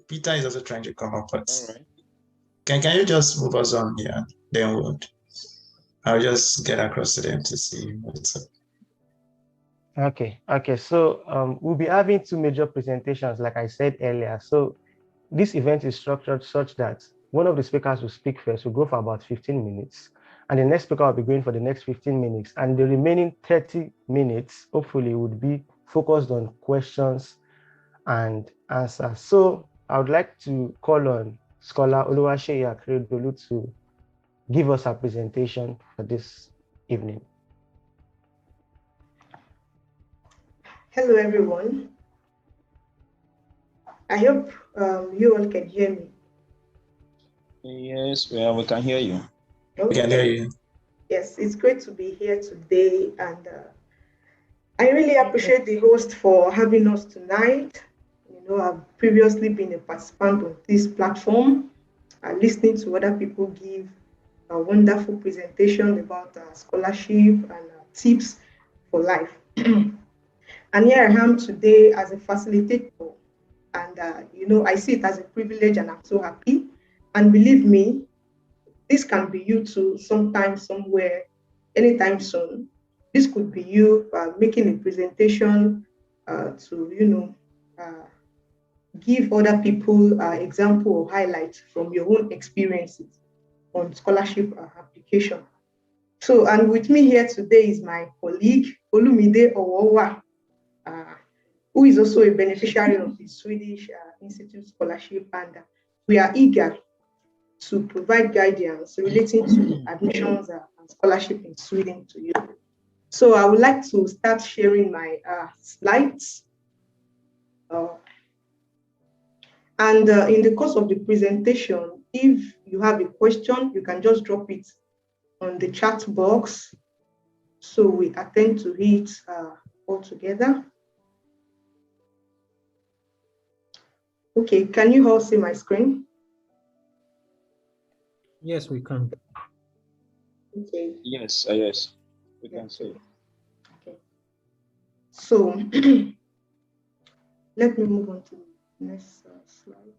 Peter is also trying to come up, but All right. can you just move us on here? Then I'll just get across to them to see what's up. Okay. So we'll be having two major presentations, like I said earlier. So this event is structured such that one of the speakers will speak first, will go for about 15 minutes. And the next speaker will be going for the next 15 minutes. And the remaining 30 minutes, hopefully, would be focused on questions and answers. So I would like to call on Scholar Oluwaseyi Akeredolu to give us a presentation for this evening. Hello, everyone. I hope you all can hear me. Yes, well, we can hear you. Okay. We can hear you. Yes, it's great to be here today, and I really appreciate the host for having us tonight. I've previously been a participant on this platform, listening to other people give a wonderful presentation about scholarship and tips for life. And here I am today as a facilitator, and I see it as a privilege, and I'm so happy. And believe me, this can be you too, sometime, somewhere, anytime soon. This could be you making a presentation to, give other people example or highlights from your own experiences on scholarship application. So, and with me here today is my colleague, Olumide who is also a beneficiary of the Swedish Institute Scholarship, and we are eager to provide guidance relating to admissions and scholarship in Sweden to you. So I would like to start sharing my slides. And in the course of the presentation, if you have a question, you can just drop it on the chat box, so we attend to it all together. Okay, can you all see my screen? Yes, we can. Okay. Yes, we can see. Okay. So let me move on to the next slide.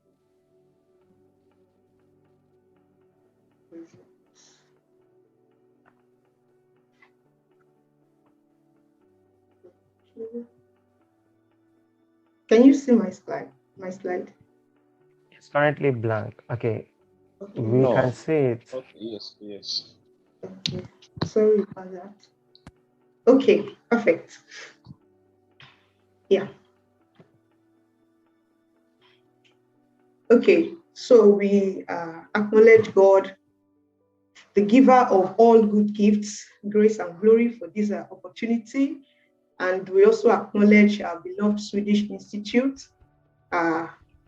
Can you see my slide? It's currently blank. Okay. Okay. We can see it. Okay, yes. Okay. Sorry about that. Okay, perfect. Yeah. Okay, so we acknowledge God, the giver of all good gifts, grace and glory, for this opportunity. And we also acknowledge our beloved Swedish Institute,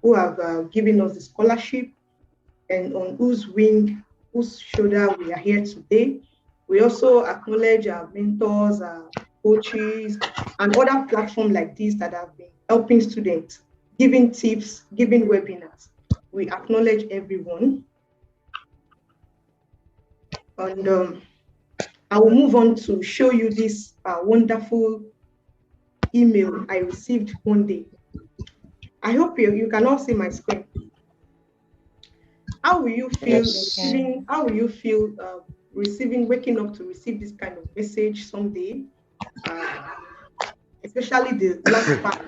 who have given us the scholarship and on whose shoulder we are here today. We also acknowledge our mentors, our coaches, and other platforms like this that have been helping students, giving tips, giving webinars. We acknowledge everyone. And I will move on to show you this wonderful email I received one day. I hope you can all see my screen. How will you feel waking up to receive this kind of message someday, especially the last part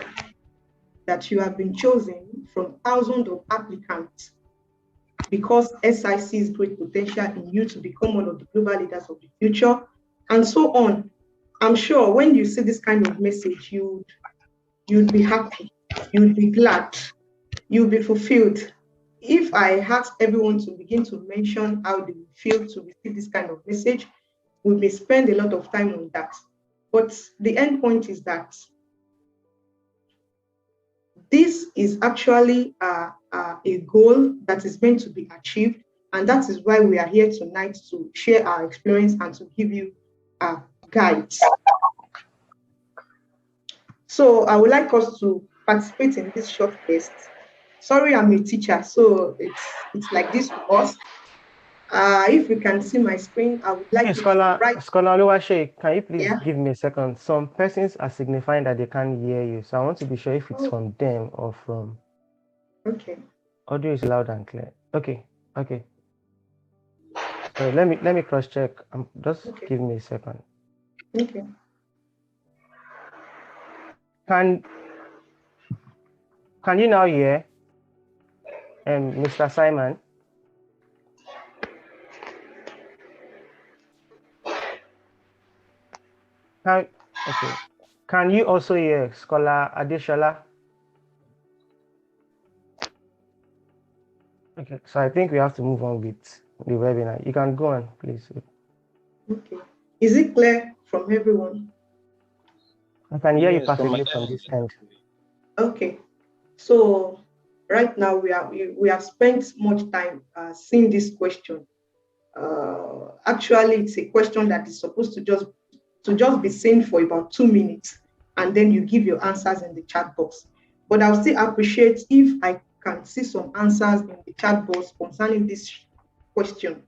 that you have been chosen from thousands of applicants because SI sees great potential in you to become one of the global leaders of the future, and so on. I'm sure when you see this kind of message, you'd be happy, you'd be glad, you'll be fulfilled. If I asked everyone to begin to mention how they feel to receive this kind of message, we may spend a lot of time on that. But the end point is that this is actually a goal that is meant to be achieved. And that is why we are here tonight, to share our experience and to give you guides. So I would like us to participate in this short test. Sorry, I'm a teacher, so it's like this for us. If you can see my screen, I would like you Scholar Oluwaseyi, can you please give me a second? Some persons are signifying that they can't hear you, so I want to be sure if it's from them or from. Okay. Audio is loud and clear. Okay, okay. So let me cross check. Just Okay. give me a second. Okay. Can you now hear Mr. Simon? Okay. Can you also hear Scholar Adeshola? Okay, so I think we have to move on with the webinar. You can go on, please. Okay. Is it clear from everyone? I can hear you Yes, from perfectly my from this end. Okay. So right now we have spent much time seeing this question. Actually, it's a question that is supposed to just be seen for about 2 minutes, and then you give your answers in the chat box. But I'll still appreciate if I can see some answers in the chat box concerning this question.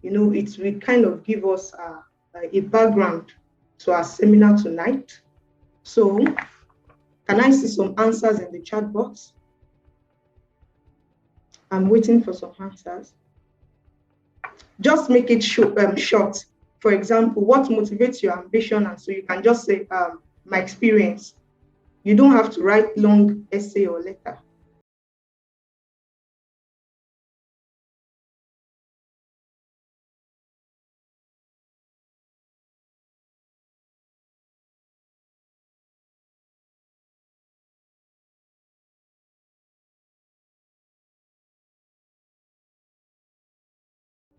You know, it will kind of give us a background to our seminar tonight. So, can I see some answers in the chat box? I'm waiting for some answers. Just make it short. For example, what motivates your ambition? And so you can just say, my experience. You don't have to write long essay or letter.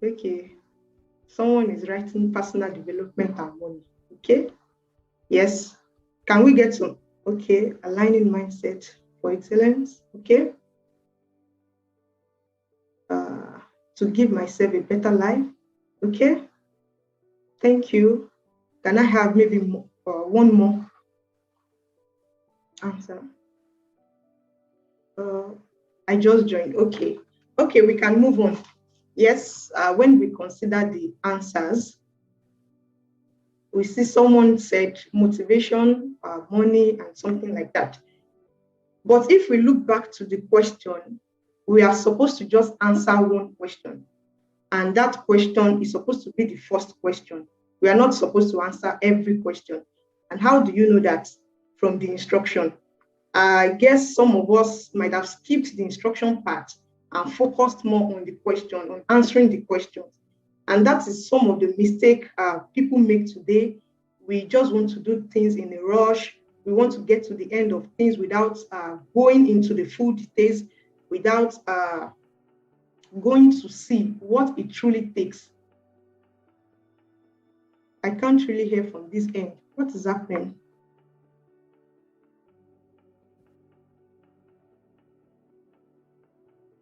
Okay. Someone is writing personal development and money. Okay. Yes. Can we get to, okay, aligning mindset for excellence? Okay. To give myself a better life. Okay. Thank you. Can I have maybe one more answer? I just joined. Okay. Okay, we can move on. Yes, when we consider the answers, we see someone said motivation, money, and something like that. But if we look back to the question, we are supposed to just answer one question. And that question is supposed to be the first question. We are not supposed to answer every question. And how do you know that? From the instruction. I guess some of us might have skipped the instruction part and focused more on the question, on answering the questions. And that is some of the mistake people make today. We just want to do things in a rush. We want to get to the end of things without going into the full details, without going to see what it truly takes. I can't really hear from this end. What is happening?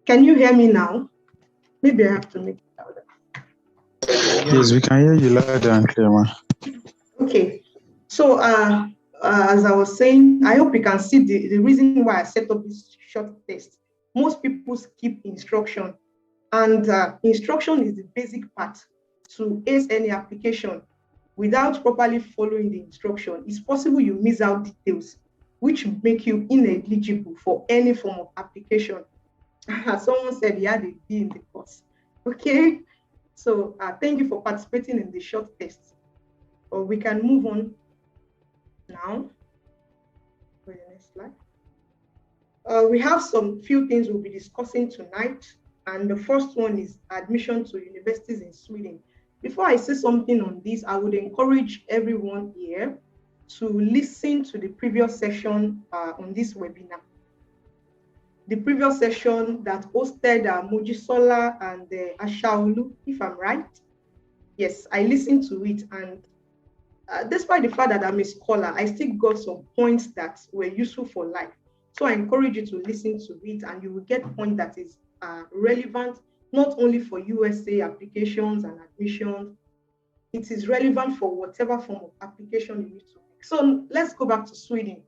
Can you hear me now? Maybe I have to make it louder. Yes, we can hear you loud and clear, man. Okay. So as I was saying, I hope you can see the reason why I set up this short test. Most people skip instruction, and instruction is the basic part to ace any application. Without properly following the instruction, it's possible you miss out details, which make you ineligible for any form of application. Someone said he had a B in the course. Okay, so thank you for participating in the short test. Or we can move on now for the next slide. We have some few things we'll be discussing tonight, and the first one is admission to universities in Sweden. Before I say something on this, I would encourage everyone here to listen to the previous session on this webinar. The previous session that hosted Mojisola and Ashaolu, if I'm right. Yes, I listened to it, and despite the fact that I'm a scholar, I still got some points that were useful for life. So I encourage you to listen to it, and you will get point that is relevant, not only for USA applications and admissions, it is relevant for whatever form of application you need to make. So let's go back to Sweden.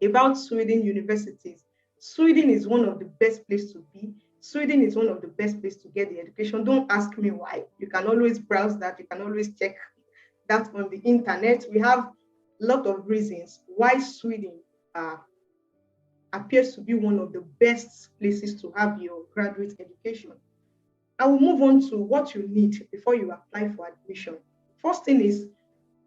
About Sweden universities. Sweden is one of the best places to be. Sweden is one of the best places to get the education. Don't ask me why. You can always browse that. You can always check that on the internet. We have a lot of reasons why Sweden appears to be one of the best places to have your graduate education. I will move on to what you need before you apply for admission. First thing is,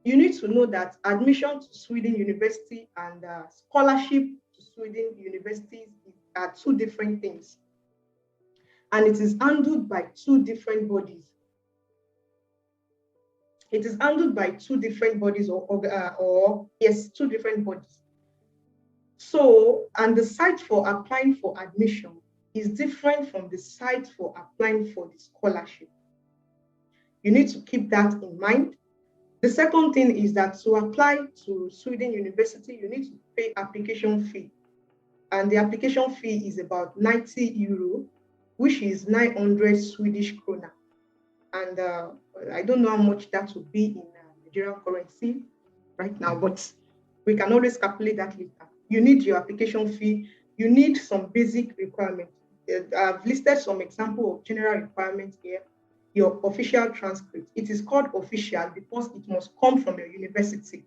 you need to know that admission to Sweden University and scholarship to Sweden universities are two different things. And it is handled by two different bodies. It is handled by two different bodies two different bodies. So, and the site for applying for admission is different from the site for applying for the scholarship. You need to keep that in mind. The second thing is that to apply to Sweden University, you need to pay application fee. And the application fee is about 90 euro, which is 900 Swedish krona. And I don't know how much that will be in Nigerian currency right now, but we can always calculate that later. You need your application fee. You need some basic requirements. I've listed some example of general requirements here. Your official transcript. It is called official because it must come from your university.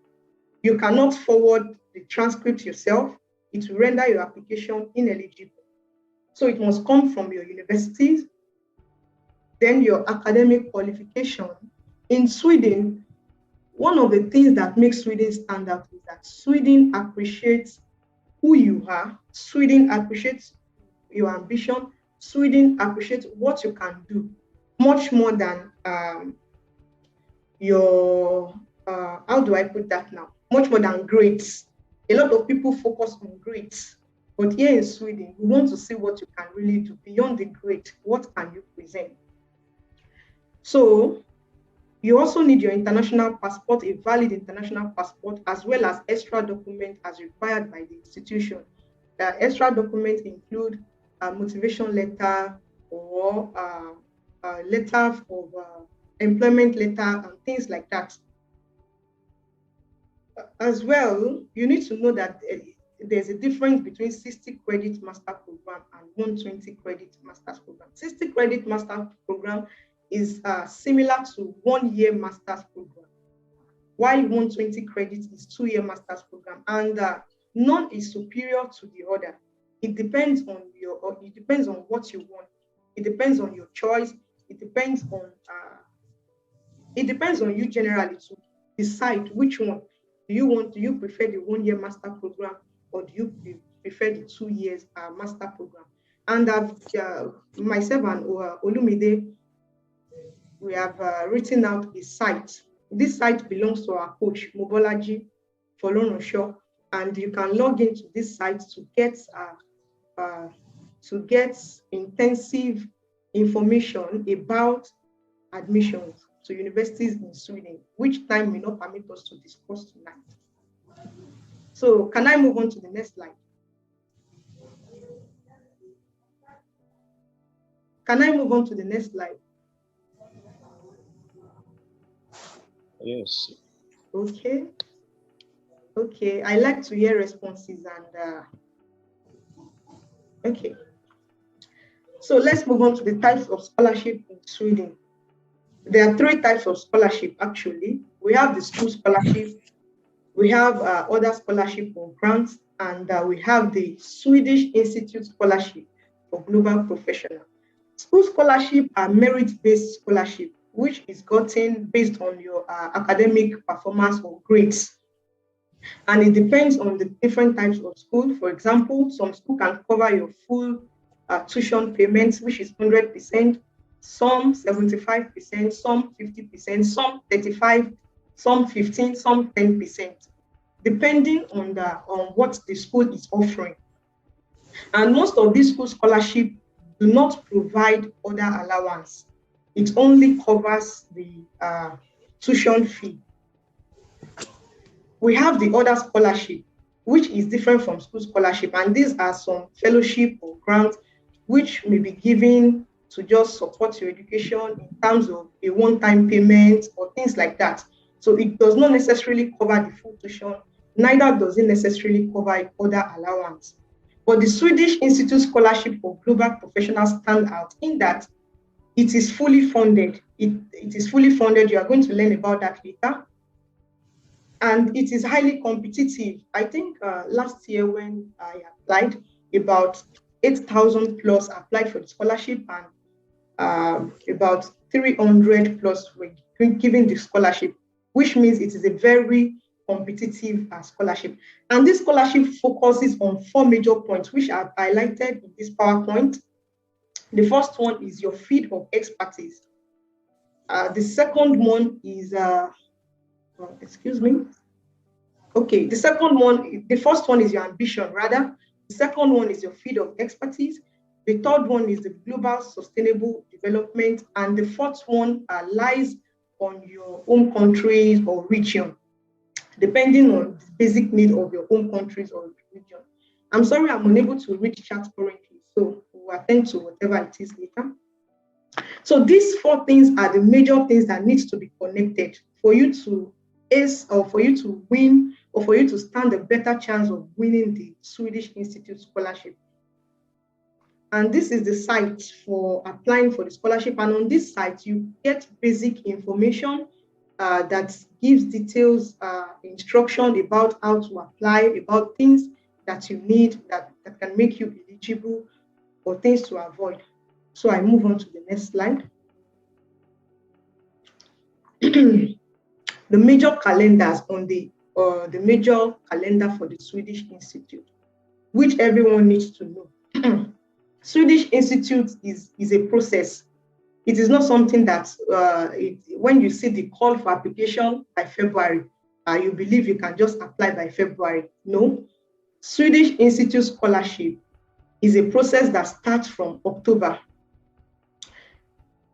You cannot forward the transcript yourself. It will render your application ineligible. So it must come from your universities. Then your academic qualification. In Sweden, one of the things that makes Sweden stand out is that Sweden appreciates who you are. Sweden appreciates your ambition. Sweden appreciates what you can do much more than how do I put that now? Much more than grades. A lot of people focus on grades, but here in Sweden, we want to see what you can really do beyond the grade. What can you present? So you also need your international passport, a valid international passport, as well as extra documents as required by the institution. The extra documents include a motivation letter or letter of employment letter and things like that. As well, you need to know that there's a difference between 60 credit master program and 120 credit master's program. 60 credit master program is similar to 1 year master's program, while 120 credits is 2 year master's program, and none is superior to the other. It depends on what you want. It depends on your choice. It depends on you generally to decide which one do you want. Do you prefer the 1 year master program, or do you prefer the 2 years master program? And myself and Olumide, we have written out a site. This site belongs to our coach, Mobolaji Folorunsho, and you can log into this site to get intensive information about admissions to universities in Sweden, which time may not permit us to discuss tonight. So can I move on to the next slide? Can I move on to the next slide? Yes. Okay. Okay, I like to hear responses and okay. So let's move on to the types of scholarship in Sweden. There are 3 types of scholarship actually. We have the school scholarship, we have other scholarship or grants, and we have the Swedish Institute Scholarship for Global Professional. School scholarship are merit-based scholarship, which is gotten based on your academic performance or grades. And it depends on the different types of school. For example, some school can cover your full tuition payments, which is 100%, some 75%, some 50%, some 35%, some 15%, some 10%, depending on what the school is offering. And most of these school scholarships do not provide other allowance. It only covers the tuition fee. We have the other scholarship, which is different from school scholarship, and these are some fellowship or grants which may be given to just support your education in terms of a one-time payment or things like that. So it does not necessarily cover the full tuition, neither does it necessarily cover other allowance. But the Swedish Institute Scholarship for Global Professionals stand out in that it is fully funded. It is fully funded. You are going to learn about that later. and it is highly competitive. I think last year when I applied, about 8,000 plus applied for the scholarship, and about 300 plus were given the scholarship, which means it is a very competitive scholarship. And this scholarship focuses on 4 major points, which I've highlighted in this PowerPoint. The first one is your field of expertise. The second one is, excuse me. Okay, the first one is your ambition, rather. The second one is your field of expertise. The third one is the global sustainable development. And the fourth one lies on your home countries or region, depending on the basic need of your home countries or region. I'm sorry, I'm unable to read chat currently, so we'll attend to whatever it is later. So these 4 things are the major things that needs to be connected for you to ace, or for you to win, or for you to stand a better chance of winning the Swedish Institute scholarship. And this is the site for applying for the scholarship. And on this site, you get basic information that gives details, instruction about how to apply, about things that you need that can make you eligible, or things to avoid. So I move on to the next slide. The major calendars on the major calendar for the Swedish Institute, which everyone needs to know. Swedish Institute is a process. It is not something that when you see the call for application by February, you believe you can just apply by February. No. Swedish Institute scholarship is a process that starts from October.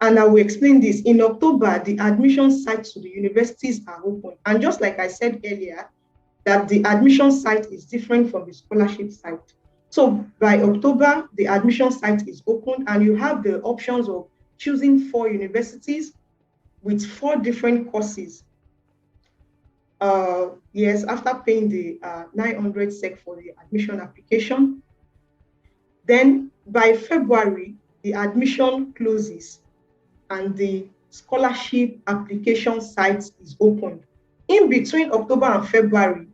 And I will explain this. In October, the admission sites to the universities are open. And just like I said earlier, that the admission site is different from the scholarship site. So by October, the admission site is open, and you have the options of choosing 4 universities with 4 different courses. Yes, after paying the 900 SEK for the admission application. Then by February, the admission closes and the scholarship application site is open. In between October and February,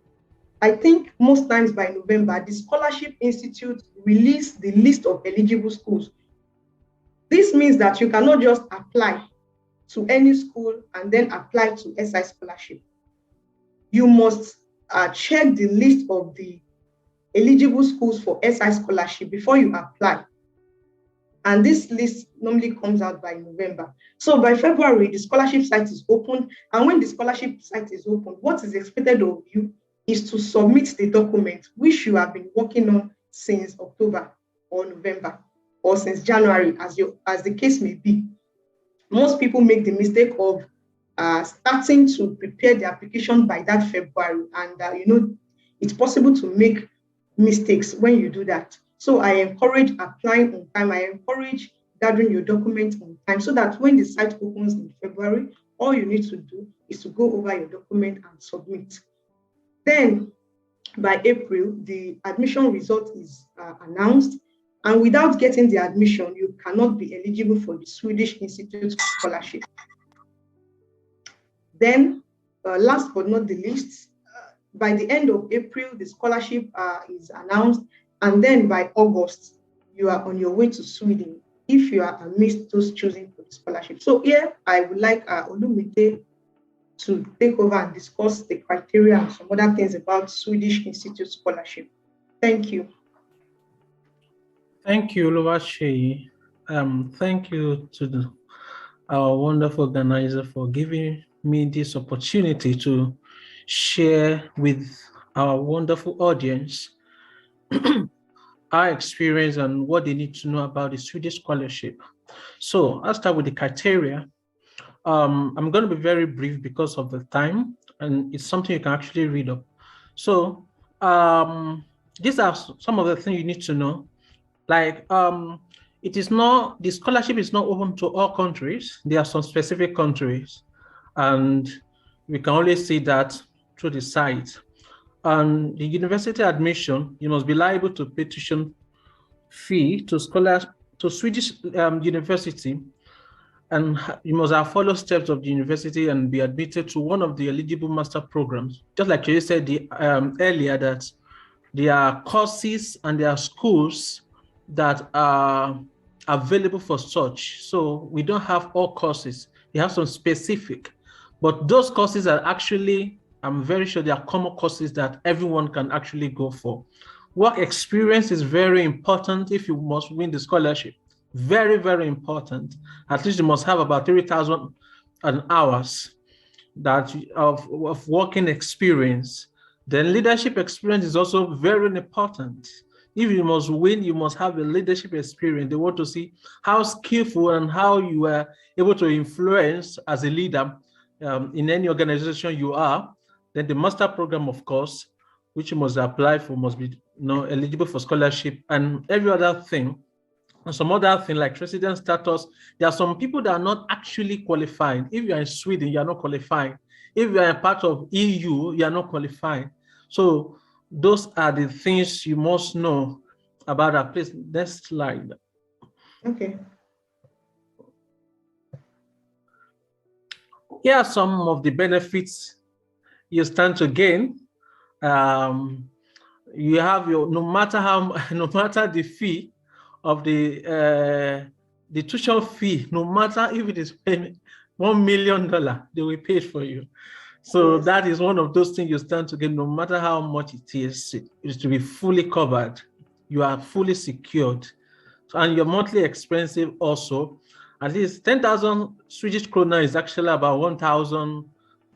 I think most times by November, the Scholarship Institute release the list of eligible schools. This means that you cannot just apply to any school and then apply to SI scholarship. You must check the list of the eligible schools for SI scholarship before you apply. And this list normally comes out by November. So by February, the scholarship site is open. And when the scholarship site is open, what is expected of you is to submit the document which you have been working on since October or November or since January, as the case may be. Most people make the mistake of starting to prepare the application by that February, and it's possible to make mistakes when you do that. So I encourage applying on time. I encourage gathering your documents on time, so that when the site opens in February, all you need to do is to go over your document and submit. Then by April, the admission result is announced. And without getting the admission, you cannot be eligible for the Swedish Institute scholarship. Then, last but not the least, by the end of April, the scholarship is announced. And then by August, you are on your way to Sweden if you are amidst those choosing for the scholarship. So here, I would like Olumide to take over and discuss the criteria and some other things about Swedish Institute scholarship. Thank you. Thank you, Oluwaseyi. Thank you to our wonderful organizer for giving me this opportunity to share with our wonderful audience our experience and what they need to know about the Swedish scholarship. So I'll start with the criteria. I'm going to be very brief because of the time, and it's something you can actually read up. So these are some of the things you need to know. Like, the scholarship is not open to all countries. There are some specific countries, and we can only see that through the site. And the university admission, you must be liable to pay tuition fee to Swedish university and you must have followed steps of the university and be admitted to one of the eligible master programs. Just like you said earlier, that there are courses and there are schools that are available for such. So we don't have all courses. We have some specific, but those courses are actually, I'm very sure they are common courses that everyone can actually go for. Work experience is very important if you must win the scholarship. Very, very important. At least you must have about 3,000 hours of working experience. Then leadership experience is also very important. If you must win, you must have a leadership experience. They want to see how skillful and how you are able to influence as a leader in any organization you are. Then the master program, of course, which you must apply for, must be eligible for scholarship and every other thing. And some other thing like resident status. There are some people that are not actually qualified. If you are in Sweden, you are not qualified. If you are a part of EU, you are not qualified. So those are the things you must know about that. Please, next slide. Okay. Here are some of the benefits you stand to gain. You have your, no matter the fee of the tuition fee, no matter if it is $1 million, they will pay it for you. So that is one of those things you stand to get, no matter how much it is to be fully covered. You are fully secured. So, and your monthly expenses also, at least 10,000 Swedish krona is actually about 1,000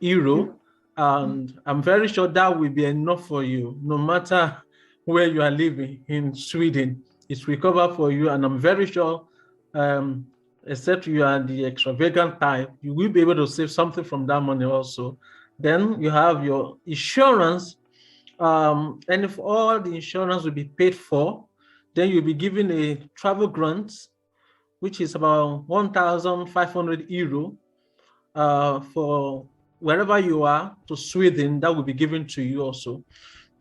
euro. And I'm very sure that will be enough for you, no matter where you are living in Sweden. It will cover for you. And I'm very sure, except you are the extravagant type, you will be able to save something from that money also. Then you have your insurance. And if all the insurance will be paid for, then you'll be given a travel grant, which is about 1,500 euro for wherever you are to Sweden. That will be given to you also.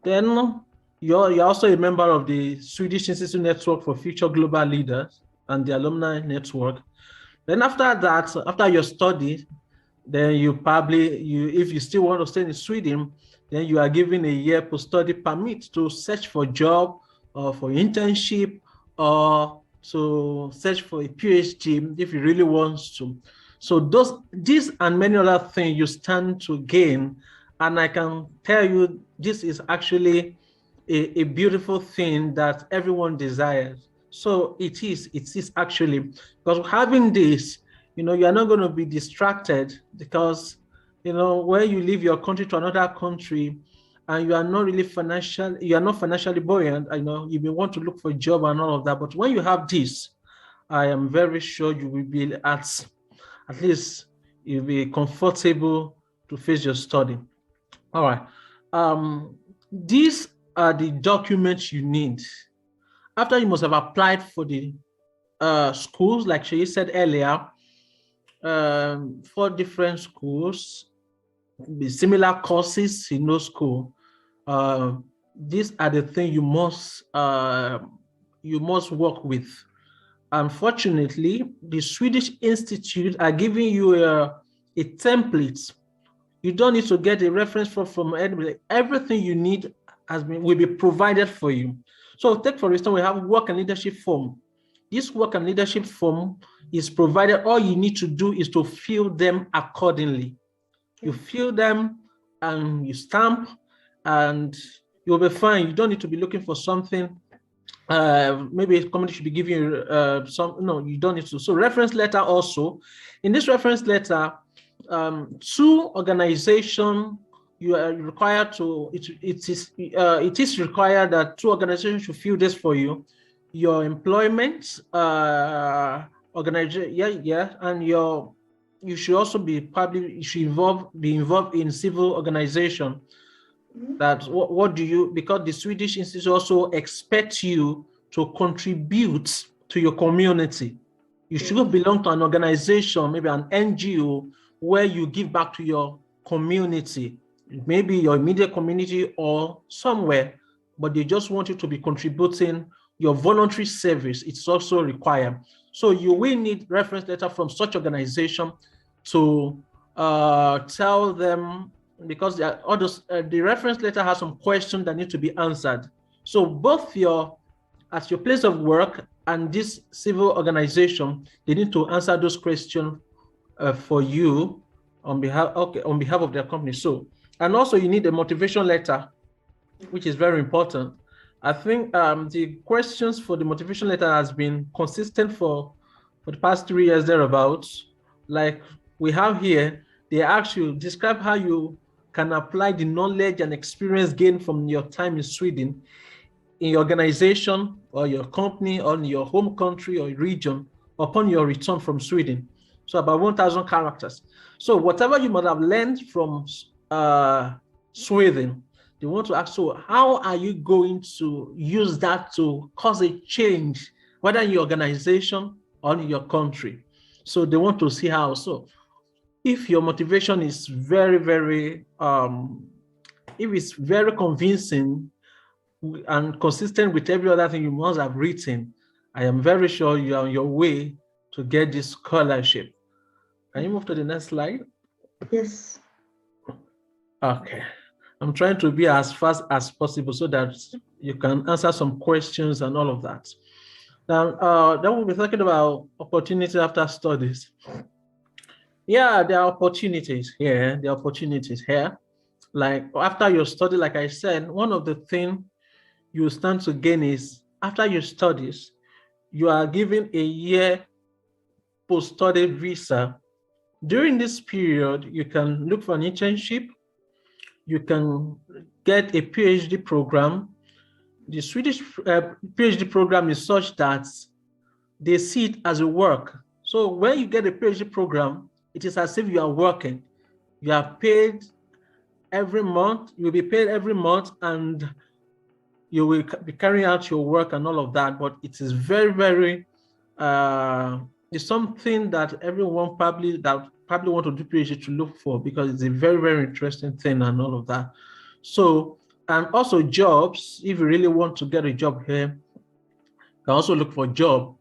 Then you're also a member of the Swedish Institute Network for Future Global Leaders and the Alumni Network. Then after that, after your study, then if you still want to stay in Sweden, then you are given a year post-study permit to search for a job or for internship or to search for a PhD if you really want to. So these and many other things you stand to gain. And I can tell you, this is actually a beautiful thing that everyone desires. So it is actually, because having this, you are not going to be distracted because, when you leave your country to another country and you are not really financially buoyant, you may want to look for a job and all of that. But when you have this, I am very sure you will be at least you'll be comfortable to face your study. All right. These are the documents you need. After you must have applied for the schools, like she said earlier, 4 different schools, similar courses in no school. These are the things you must work with. Unfortunately, the Swedish Institute are giving you a template. You don't need to get a reference from anybody. Everything you need will be provided for you. So take, for instance, we have work and leadership form. This work and leadership form is provided. All you need to do is to fill them accordingly. You fill them and you stamp and you'll be fine. You don't need to be looking for something. Maybe a company should be giving you no, you don't need to. So reference letter also. In this reference letter, 2 organizations you are required to, it is required that 2 organizations should fill this for you. Your employment organization, and you should also be involved in civil organization. That what do you, because the Swedish Institute also expects you to contribute to your community. You should belong to an organization, maybe an NGO, where you give back to your community, maybe your immediate community or somewhere, but they just want you to be contributing your voluntary service, it's also required. So you will need reference letter from such organization to tell them, because the reference letter has some questions that need to be answered. So both at your place of work and this civil organization, they need to answer those questions for you on behalf of their company. So, and also you need a motivation letter, which is very important. I think the questions for the motivation letter has been consistent for the past 3 years thereabouts. Like we have here, they ask you, describe how you can apply the knowledge and experience gained from your time in Sweden in your organization or your company or in your home country or region upon your return from Sweden. So about 1,000 characters. So whatever you might have learned from Sweden, they want to ask, so how are you going to use that to cause a change, whether in your organization or in your country? So they want to see how. So if your motivation is very, very, if it's very convincing and consistent with every other thing you must have written, I am very sure you are on your way to get this scholarship. Can you move to the next slide? Yes. Okay. I'm trying to be as fast as possible so that you can answer some questions and all of that. Now, then we'll be talking about opportunities after studies. Yeah, there are opportunities here. There are opportunities here. Like after your study, like I said, one of the things you stand to gain is after your studies, you are given a year post-study visa. During this period, you can look for an internship. You can get a PhD program. The Swedish PhD program is such that they see it as a work. So when you get a PhD program, it is as if you are working. You are paid every month. You'll be paid every month, and you will be carrying out your work and all of that. But it is very, very, it's something that everyone probably want to do PhD to look for, because it's a very, very interesting thing and all of that. So, and also jobs, if you really want to get a job here, you can also look for a job.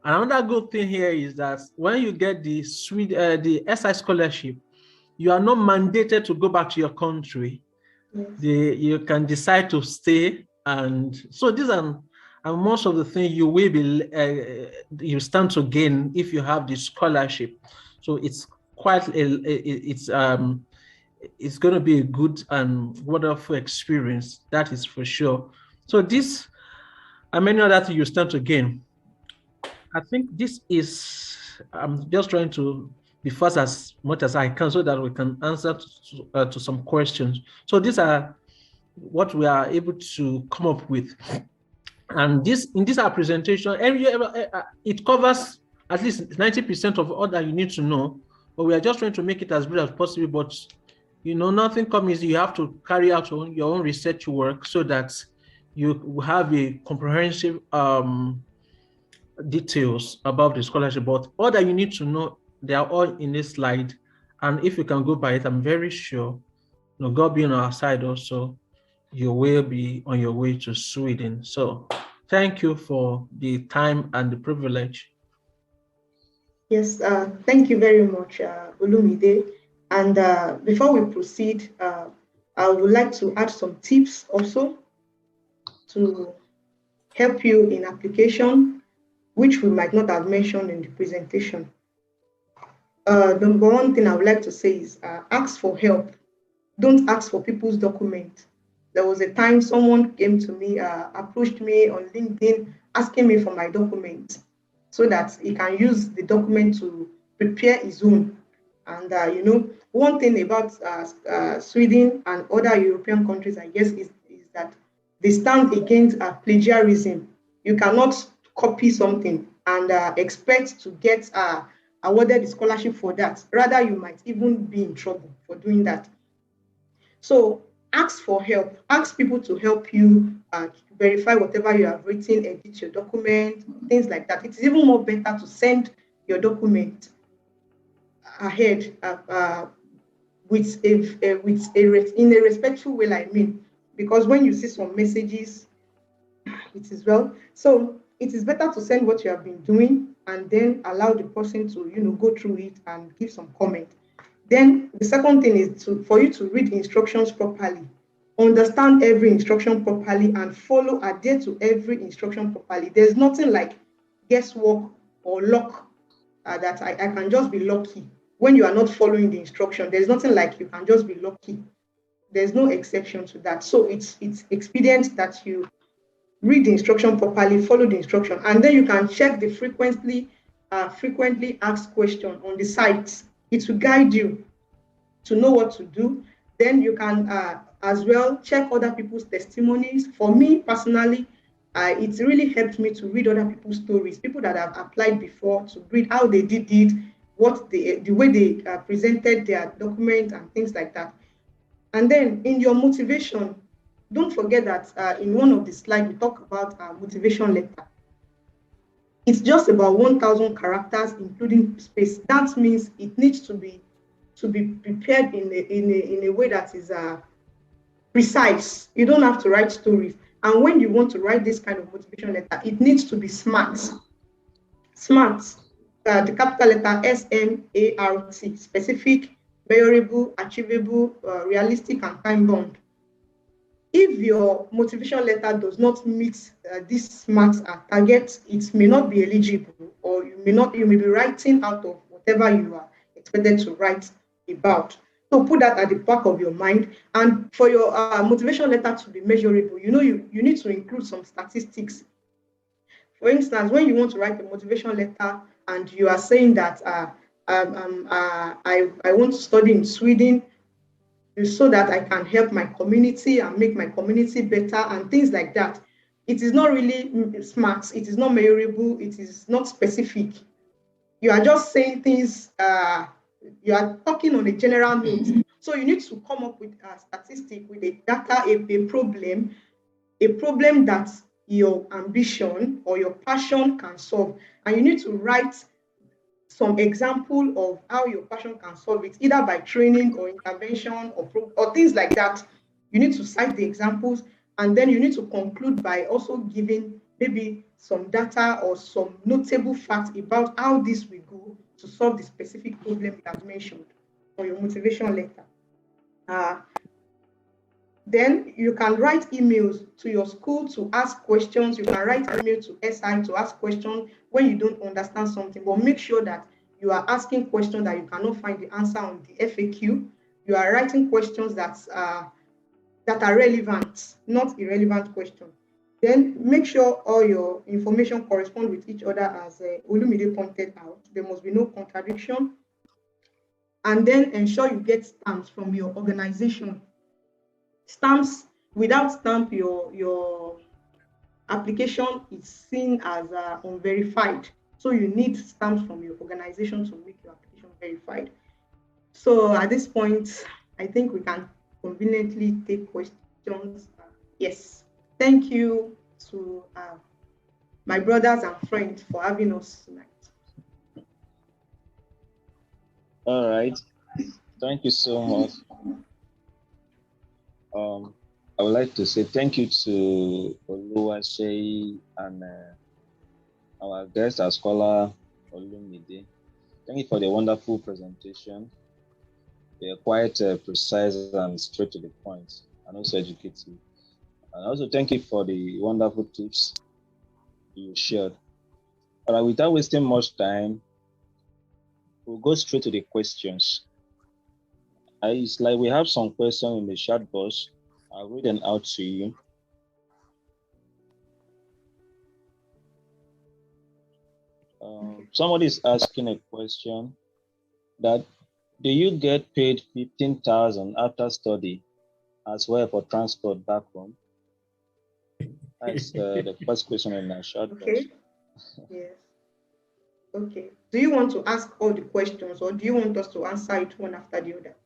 Another good thing here is that when you get the SI scholarship, you are not mandated to go back to your country. Yes. You can decide to stay, and so these are most of the things you will be you stand to gain if you have the scholarship. So it's quite it's going to be a good and wonderful experience, that is for sure. So this and many other things you stand to gain. I think this is, I'm just trying to be fast as much as I can so that we can answer to some questions. So these are what we are able to come up with. And in this our presentation, it covers at least 90% of all that you need to know, but we are just trying to make it as good as possible. But nothing comes easy. You have to carry out your own research work so that you have a comprehensive details about the scholarship. But all that you need to know, they are all in this slide. And if you can go by it, I'm very sure, God being on our side also, you will be on your way to Sweden. So thank you for the time and the privilege. Yes, thank you very much, Olumide. And before we proceed, I would like to add some tips also to help you in application, which we might not have mentioned in the presentation. Number one thing I would like to say is ask for help. Don't ask for people's documents. There was a time someone came to me, approached me on LinkedIn, asking me for my documents so that he can use the document to prepare his own. And, one thing about Sweden and other European countries, I guess, is that they stand against plagiarism. You cannot copy something and expect to get awarded the scholarship for that. Rather, you might even be in trouble for doing that. So ask for help. Ask people to help you verify whatever you have written, edit your document, things like that. It is even more better to send your document ahead in a respectful way, I mean, because when you see some messages it is well. So it is better to send what you have been doing and then allow the person to, go through it and give some comment. Then the second thing is for you to read instructions properly, understand every instruction properly, and adhere to every instruction properly. There's nothing like guesswork or luck, that I can just be lucky when you are not following the instruction. There's nothing like you can just be lucky. There's no exception to that. So it's expedient that you read the instruction properly, follow the instruction, and then you can check the frequently asked question on the site. It will guide you to know what to do. Then you can as well check other people's testimonies. For me personally, it really helped me to read other people's stories, people that have applied before, to read how they did it, the way they presented their document and things like that. And then in your motivation, don't forget that in one of the slides we talk about motivation letter. It's just about 1,000 characters, including space. That means it needs to be prepared in a way that is precise. You don't have to write stories. And when you want to write this kind of motivation letter, it needs to be smart. Smart, the capital letter SMART, specific, measurable, achievable, realistic, and time-bound. If your motivation letter does not meet these SMART targets, it may not be eligible, or you may be writing out of whatever you are expected to write about. So put that at the back of your mind. And for your motivation letter to be measurable, you need to include some statistics. For instance, when you want to write a motivation letter and you are saying that I want to study in Sweden so that I can help my community and make my community better and things like that, it is not really smart. It is not measurable. It is not specific. You are just saying things. You are talking on a general note. So you need to come up with a statistic, with a data, a problem that your ambition or your passion can solve. And you need to write some example of how your passion can solve it, either by training or intervention or things like that. You need to cite the examples, and then you need to conclude by also giving maybe some data or some notable facts about how this will go to solve the specific problem you have mentioned for your motivation letter. Then you can write emails to your school to ask questions. You can write email to SI to ask questions when you don't understand something, but make sure that you are asking questions that you cannot find the answer on the FAQ. You are writing questions that are relevant, not irrelevant questions. Then make sure all your information correspond with each other, as Olumide pointed out. There must be no contradiction. And then ensure you get stamps from your organization. Stamps, without stamp, your application is seen as unverified. So you need stamps from your organization to make your application verified. So at this point, I think we can conveniently take questions. Yes, thank you to my brothers and friends for having us tonight. All right. Thank you so much. I would like to say thank you to Olumide and Seyi and our guest, our scholar, Olumide. Thank you for the wonderful presentation. They are quite precise and straight to the point, and also educative. And also thank you for the wonderful tips you shared. All right, without wasting much time, we'll go straight to the questions. It's like we have some questions in the chat box. I'll read them out to you. Somebody is asking a question that, do you get paid 15,000 after study as well for transport back home? That's the first question in our chat box. Okay. Yes. Okay. Do you want to ask all the questions, or do you want us to answer it one after the other?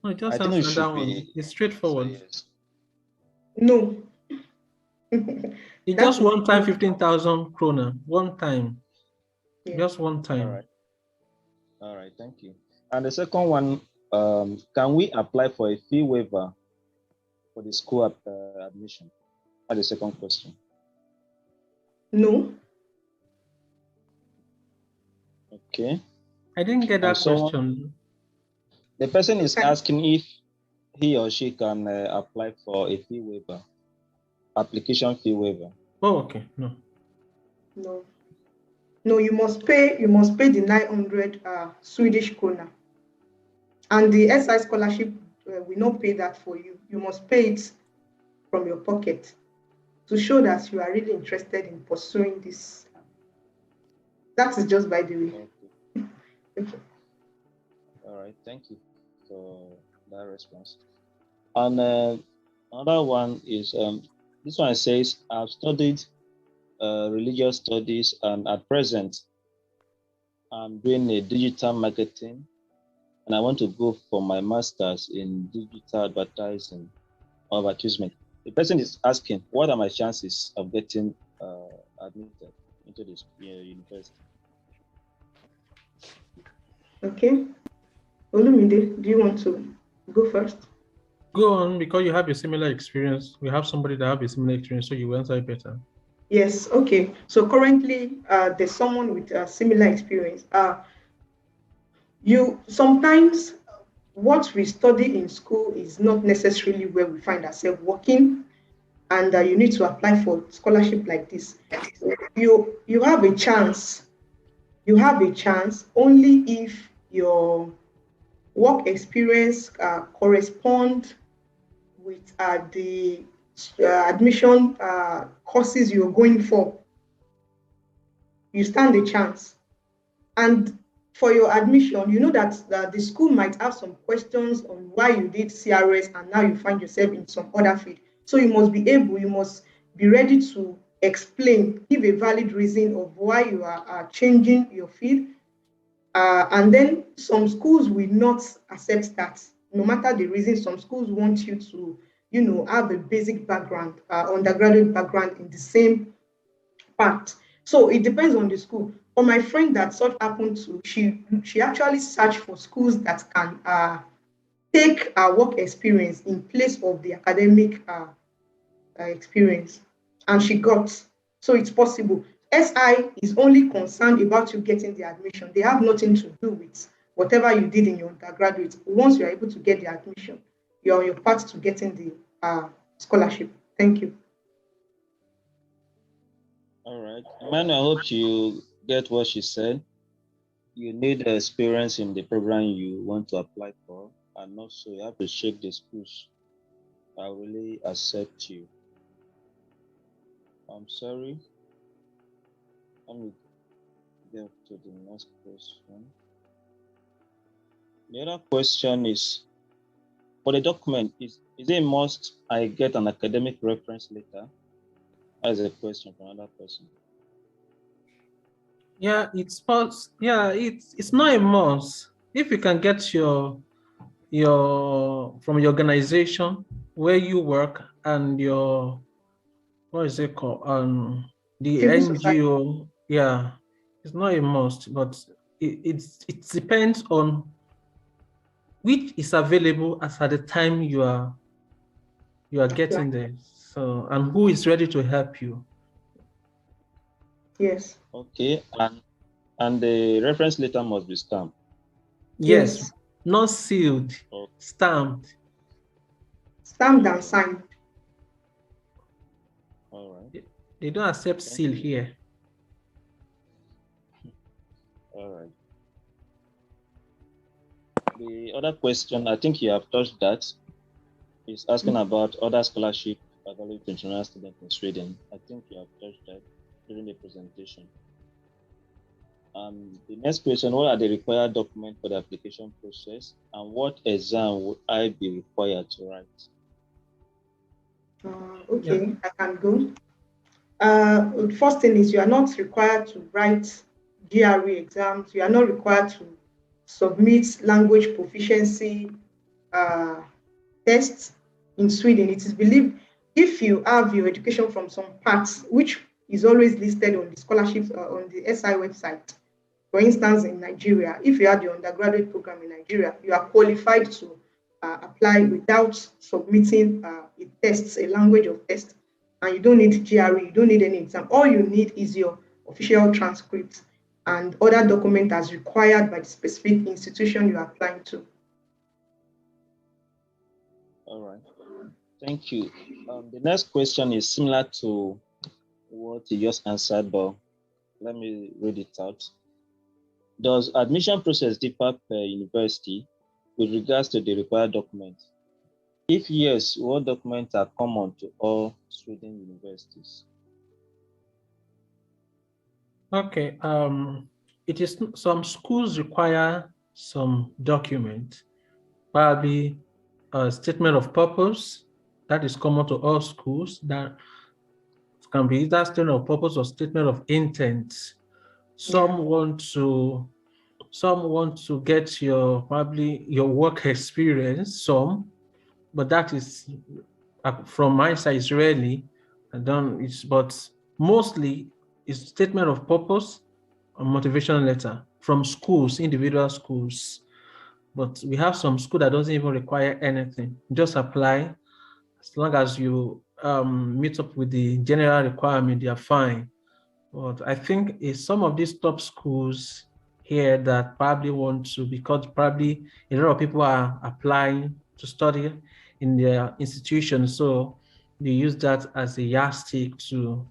No, just I think it answer should that one. be It's straightforward. yes. No. It's just one time 15,000 krona. One time. Yeah. Just one time. All right. All right. Thank you. And the second one, can we apply for a fee waiver for the school admission? That's the second question. No. Okay. I didn't get that So question. the person is Okay. asking if he or she can apply for a fee waiver, application fee waiver. Oh, okay. No. No. No, you must pay the 900 Swedish krona. And the SI scholarship will not pay that for you. You must pay it from your pocket to show that you are really interested in pursuing this. That is just by the way. Okay. Okay. All right. Thank you for that response. And another one is this one says, I've studied religious studies, and at present I'm doing a digital marketing, and I want to go for my master's in digital advertising or advertisement. The person is asking, what are my chances of getting admitted into this university? Okay. Olumide, do you want to go first? Go on, because you have a similar experience. We have somebody that have a similar experience, so you answer better. Yes. Okay. So currently, there's someone with a similar experience. You sometimes what we study in school is not necessarily where we find ourselves working, and you need to apply for scholarship like this. You have a chance. You have a chance only if your work experience correspond with the admission courses you're going for. You stand a chance. And for your admission, you know that the school might have some questions on why you did CRS and now you find yourself in some other field. So you must be ready to explain, give a valid reason of why you are changing your field. And then some schools will not accept that. No matter the reason, some schools want you to, have a basic background, undergraduate background in the same part. So it depends on the school. For my friend that such happened to, she actually searched for schools that can take work experience in place of the academic experience, and she got. So it's possible. SI is only concerned about you getting the admission. They have nothing to do with whatever you did in your undergraduate. Once you are able to get the admission, you're on your path to getting the scholarship. Thank you. All right. Emmanuel, I hope you get what she said. You need experience in the program you want to apply for, and also you have to shake the schools that really accept you. I'm sorry. Let me get to the next question. The other question is, for the document, is it a must I get an academic reference letter? As a question from another person. Yeah, it's not a must. If you can get your from your organization where you work and your what is it called the Civil society. NGO, yeah, it's not a must, but it depends on which is available as at the time you are getting there. So, and who is ready to help you. Yes. Okay, and the reference letter must be stamped. Yes, not sealed, stamped. Stamped and signed. All right. They don't accept seal here. All right. The other question, I think you have touched that, is asking about other scholarship available to international students in Sweden. I think you have touched that during the presentation. The next question, what are the required documents for the application process, and what exam would I be required to write? Okay, I can go. First thing is you are not required to write GRE exams. You are not required to submit language proficiency tests in Sweden. It is believed if you have your education from some parts, which is always listed on the scholarships on the SI website. For instance, in Nigeria, if you had your undergraduate program in Nigeria, you are qualified to apply without submitting a language of test. and you don't need GRE, you don't need any exam. All you need is your official transcript and other document as required by the specific institution you are applying to. All right. Thank you. The next question is similar to what you just answered, but let me read it out. Does admission process differ per university with regards to the required documents? If yes, what documents are common to all Sweden universities? Okay. It is some schools require some document, probably a statement of purpose that is common to all schools. That can be either statement of purpose or statement of intent. Some want to get your probably your work experience, but that is from my side is rarely done. But mostly it's statement of purpose or motivational letter from schools, individual schools. But we have some school that doesn't even require anything. Just apply. As long as you meet up with the general requirement, they are fine. But I think some of these top schools here that probably want to, because probably a lot of people are applying to study in their institution, so they use that as a yardstick to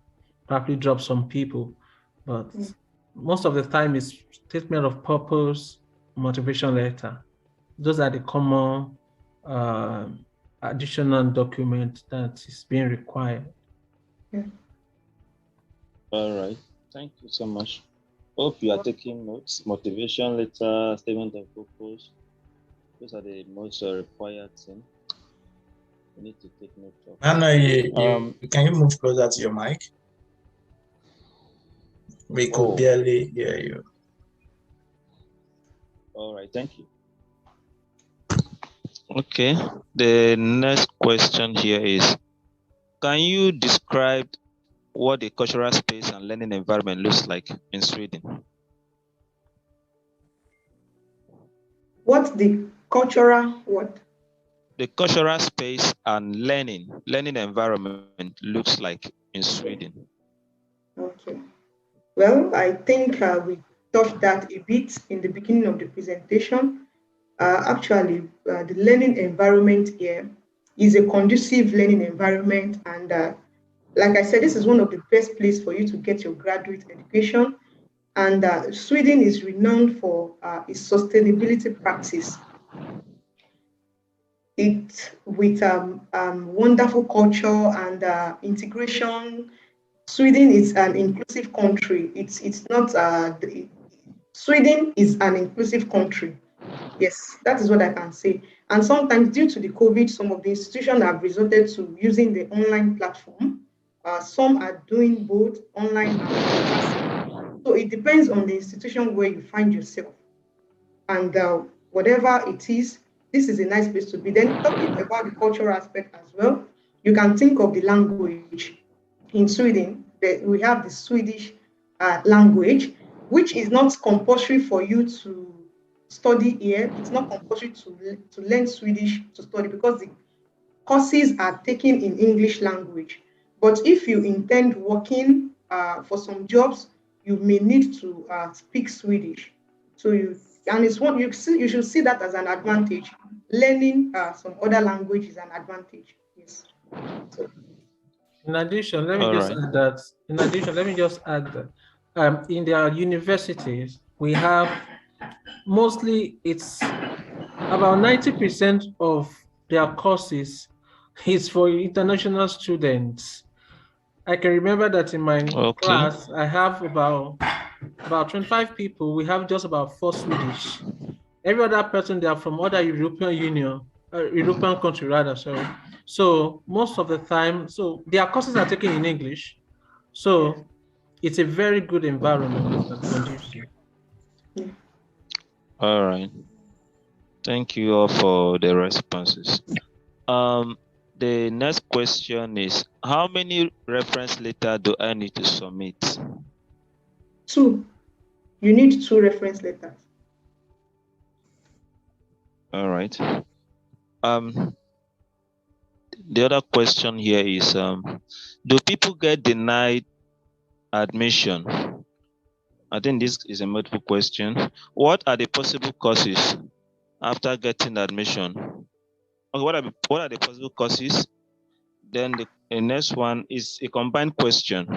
probably drop some people. But most of the time it's statement of purpose, motivation letter. Those are the common additional document that is being required. Yeah. All right. Thank you so much. Hope you are taking notes. Motivation letter, statement of purpose. Those are the most required things. You need to take note of. Anna, can you move closer to your mic? We could barely hear you. All right, thank you. Okay, the next question here is, can you describe what the cultural space and learning environment looks like in Sweden? What's the cultural what? The cultural space and learning environment looks like in Sweden. Okay. Well, I think we touched that a bit in the beginning of the presentation. Actually, the learning environment here is a conducive learning environment. And like I said, this is one of the best places for you to get your graduate education. And Sweden is renowned for its sustainability practice. It with wonderful culture and integration. Sweden is an inclusive country. It's not Sweden is an inclusive country. Yes, that is what I can say. And sometimes due to the COVID, some of the institutions have resorted to using the online platform. Some are doing both online and in-person. So it depends on the institution where you find yourself. And whatever it is, this is a nice place to be. Then talking about the cultural aspect as well, you can think of the language. In Sweden, we have the Swedish language, which is not compulsory for you to study here. It's not compulsory to learn Swedish to study because the courses are taken in English language. But if you intend working for some jobs, you may need to speak Swedish. So it's one you should see that as an advantage. Learning some other language is an advantage. Yes. So, in addition, let me just add that in their universities, we have mostly it's about 90% of their courses is for international students. I can remember that in my class, I have about 25 people. We have just about 4 Swedish. Every other person, they are from other European country rather, sorry. So most of the time, so their courses are taken in English. So it's a very good environment and conducive. All right. Thank you all for the responses. The next question is, how many reference letters do I need to submit? 2. You need 2 reference letters. All right. the other question here is, do people get denied admission? I think this is a multiple question. What are the possible causes after getting admission? Okay, what are the possible causes? Then the next one is a combined question.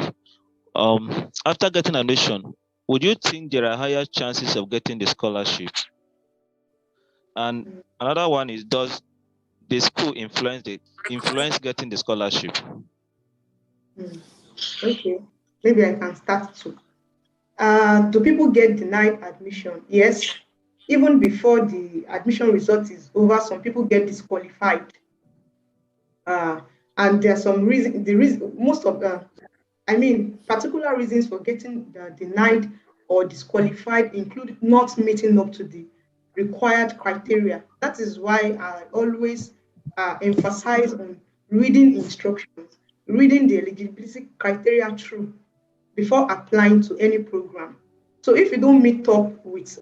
After getting admission, would you think there are higher chances of getting the scholarship? And another one is, does the school influence getting the scholarship? Okay, maybe I can start too. Do people get denied admission? Yes. Even before the admission result is over, some people get disqualified. And there are some reasons, most of the, particular reasons for getting denied or disqualified include not meeting up to the required criteria. That is why I always emphasize on reading instructions, reading the eligibility criteria through before applying to any program. So if you don't meet up with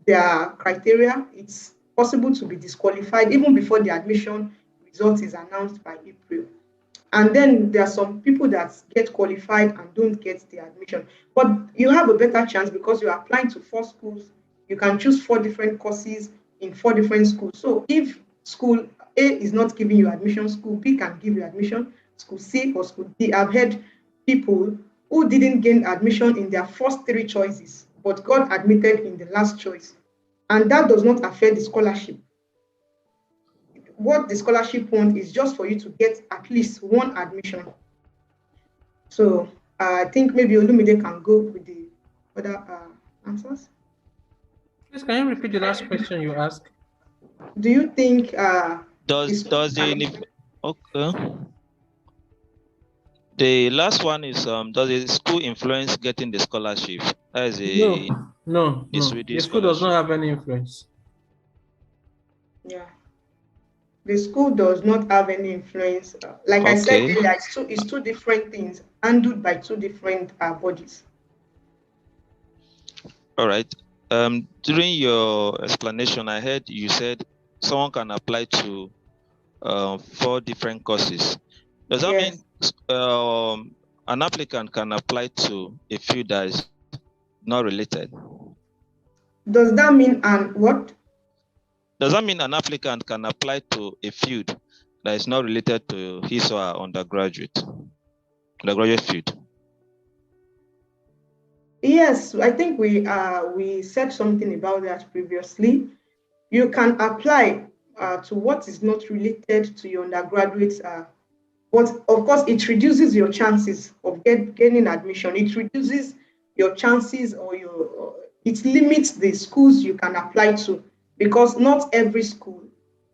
their criteria, it's possible to be disqualified even before the admission result is announced by April. And then there are some people that get qualified and don't get the admission. But you have a better chance because you're applying to 4 schools. You can choose 4 different courses in 4 different schools. So if school A is not giving you admission, school B can give you admission, school C or school D. I've heard people who didn't gain admission in their first 3 choices, but got admitted in the last choice. And that does not affect the scholarship. What the scholarship wants is just for you to get at least one admission. So I think maybe Olumide can go with the other answers. Please, can you repeat the last question you asked? Do you think does the okay? The last one is, does the school influence getting the scholarship? That is No. The school does not have any influence. Yeah. The school does not have any influence. Like I said earlier, it's two different things handled by 2 different bodies. All right. During your explanation, I heard you said someone can apply to 4 different courses. Does that mean an applicant can apply to a field that is not related? Does that mean what? Does that mean an applicant can apply to a field that is not related to his or her undergraduate field? Yes, I think we said something about that previously. You can apply to what is not related to your undergraduate, but of course it reduces your chances of gaining admission. It reduces your chances it limits the schools you can apply to, because not every school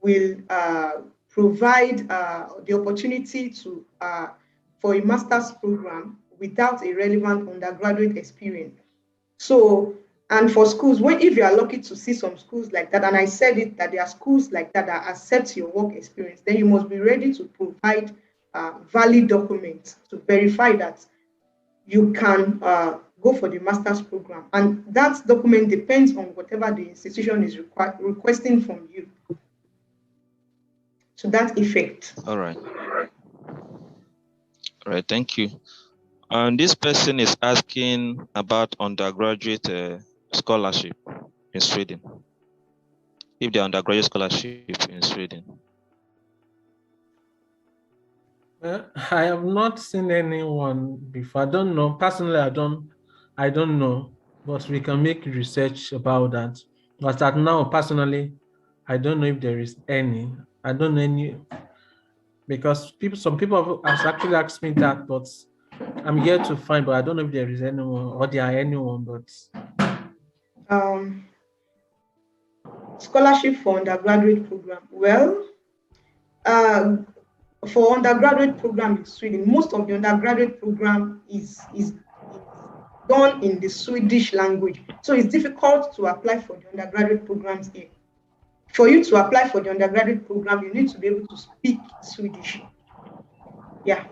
will provide the opportunity to for a master's program without a relevant undergraduate experience. So, and for schools, if you are lucky to see some schools like that, and I said it that there are schools like that that accept your work experience, then you must be ready to provide valid documents to verify that you can go for the master's program. And that document depends on whatever the institution is requesting from you. To that effect. All right. All right, thank you. And this person is asking about undergraduate scholarship in Sweden. If the undergraduate scholarship in Sweden. I have not seen anyone before. I don't know. Personally, I don't know. But we can make research about that. But at now, personally, I don't know if there is any. I don't know any, because some people have actually asked me that, but I'm here to find, but I don't know if there is anyone or there are anyone, but scholarship for undergraduate program. Well, for undergraduate program in Sweden, most of the undergraduate program is done in the Swedish language. So it's difficult to apply for the undergraduate programs here. For you to apply for the undergraduate program, you need to be able to speak Swedish. Yeah.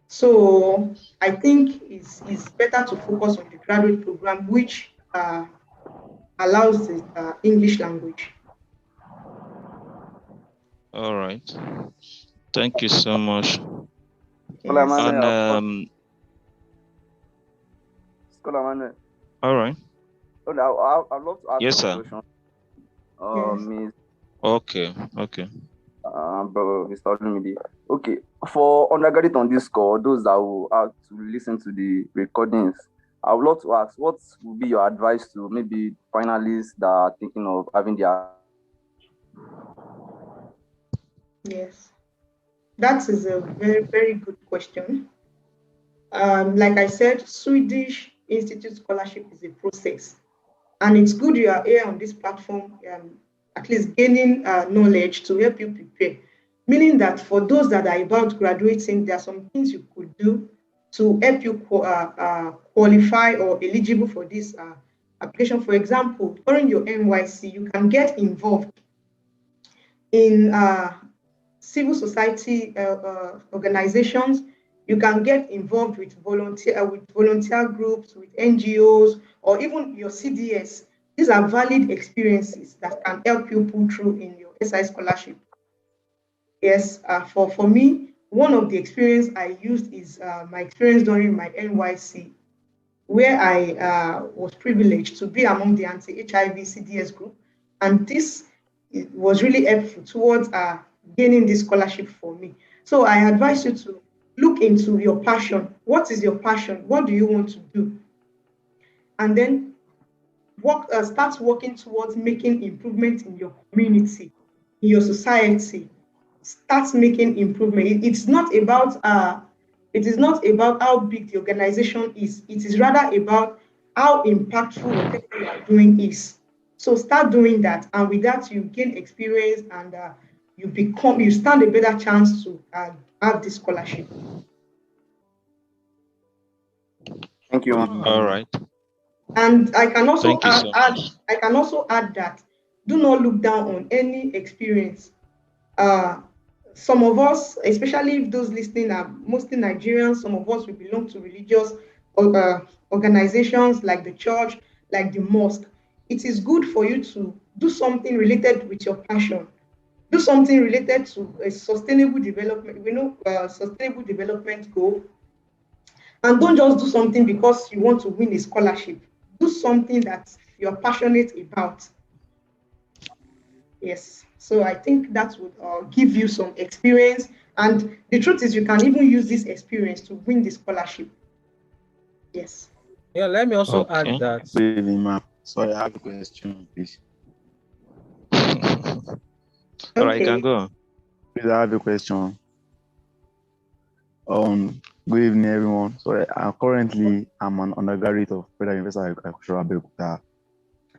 So I think it's better to focus on the graduate program, which allows the English language. All right. Thank you so much. Scholar Yes. Manuel, And Scholar Manuel. all right. I'd love to ask Yes, a sir. question. Yes. Miss Okay. Mr. Olumide. Okay, for undergraduate on this call, those that will have to listen to the recordings, I would love to ask, what would be your advice to maybe finalists that are thinking of having their... Yes. That is a very, very good question. Like I said, Swedish Institute Scholarship is a process. And it's good you are here on this platform, at least gaining knowledge to help you prepare. Meaning that for those that are about graduating, there are some things you could do to help you qualify or eligible for this application. For example, during your NYC, you can get involved in civil society organizations. You can get involved with volunteer groups, with NGOs, or even your CDS. These are valid experiences that can help you pull through in your SI scholarship. Yes, for me, one of the experience I used is my experience during my NYC, where I was privileged to be among the anti-HIV CDS group, and this was really helpful towards gaining this scholarship for me. So I advise you to look into your passion. What is your passion? What do you want to do? And then start working towards making improvement in your community, in your society. Start making improvement. It is not about how big the organization is. It is rather about how impactful whatever you are doing is. So start doing that, and with that you gain experience, and you stand a better chance to have this scholarship. Thank you. All right. And I can also Thank you so much. add that do not look down on any experience. Uh, some of us, especially those listening, are mostly Nigerians. Some of us, we belong to religious organizations like the church, like the mosque. It is good for you to do something related with your passion. Do something related to a sustainable development. We know sustainable development goal, and don't just do something because you want to win a scholarship. Do something that you're passionate about. Yes. So I think that would give you some experience. And the truth is, you can even use this experience to win the scholarship. Yes. Yeah, let me also Okay. add that. Good evening, ma'am. Sorry, I have a question, please. All right, you can go. Please, I have a question. Good evening, everyone. Sorry, I'm an undergraduate of Federal University of Agricultural Abeokuta.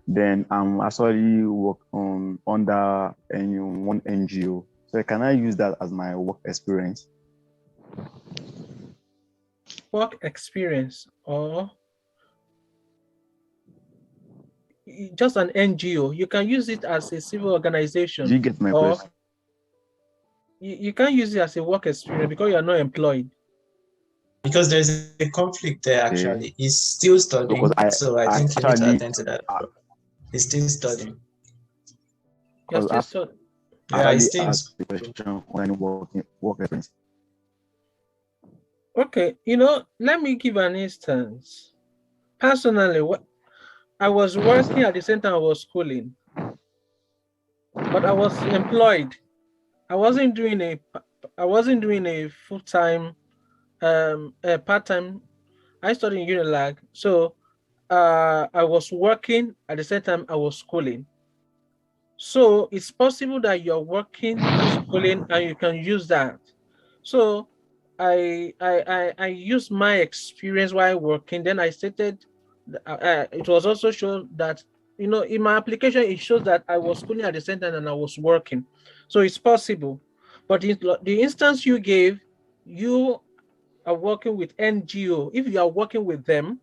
Then I'm actually work under one NGO. So can I use that as my work experience? Work experience or just an NGO. You can use it as a civil organization. Do you get my question? You can't use it as a work experience because you are not employed. Because there's a conflict there, actually. He's still studying, so I think you need to attend to that. He's still studying. You're still studying. Yeah, he's still the question on work experience. Okay, let me give an instance. Personally, I was working at the same time I was schooling, but I was employed. I wasn't doing a full-time, part-time. I studied in Unilag, so I was working at the same time I was schooling. So it's possible that you're working and schooling and you can use that. So I used my experience while working. Then I stated, it was also shown that, in my application, it shows that I was schooling at the same time and I was working. So it's possible. But in the instance you gave, you are working with NGO. If you are working with them,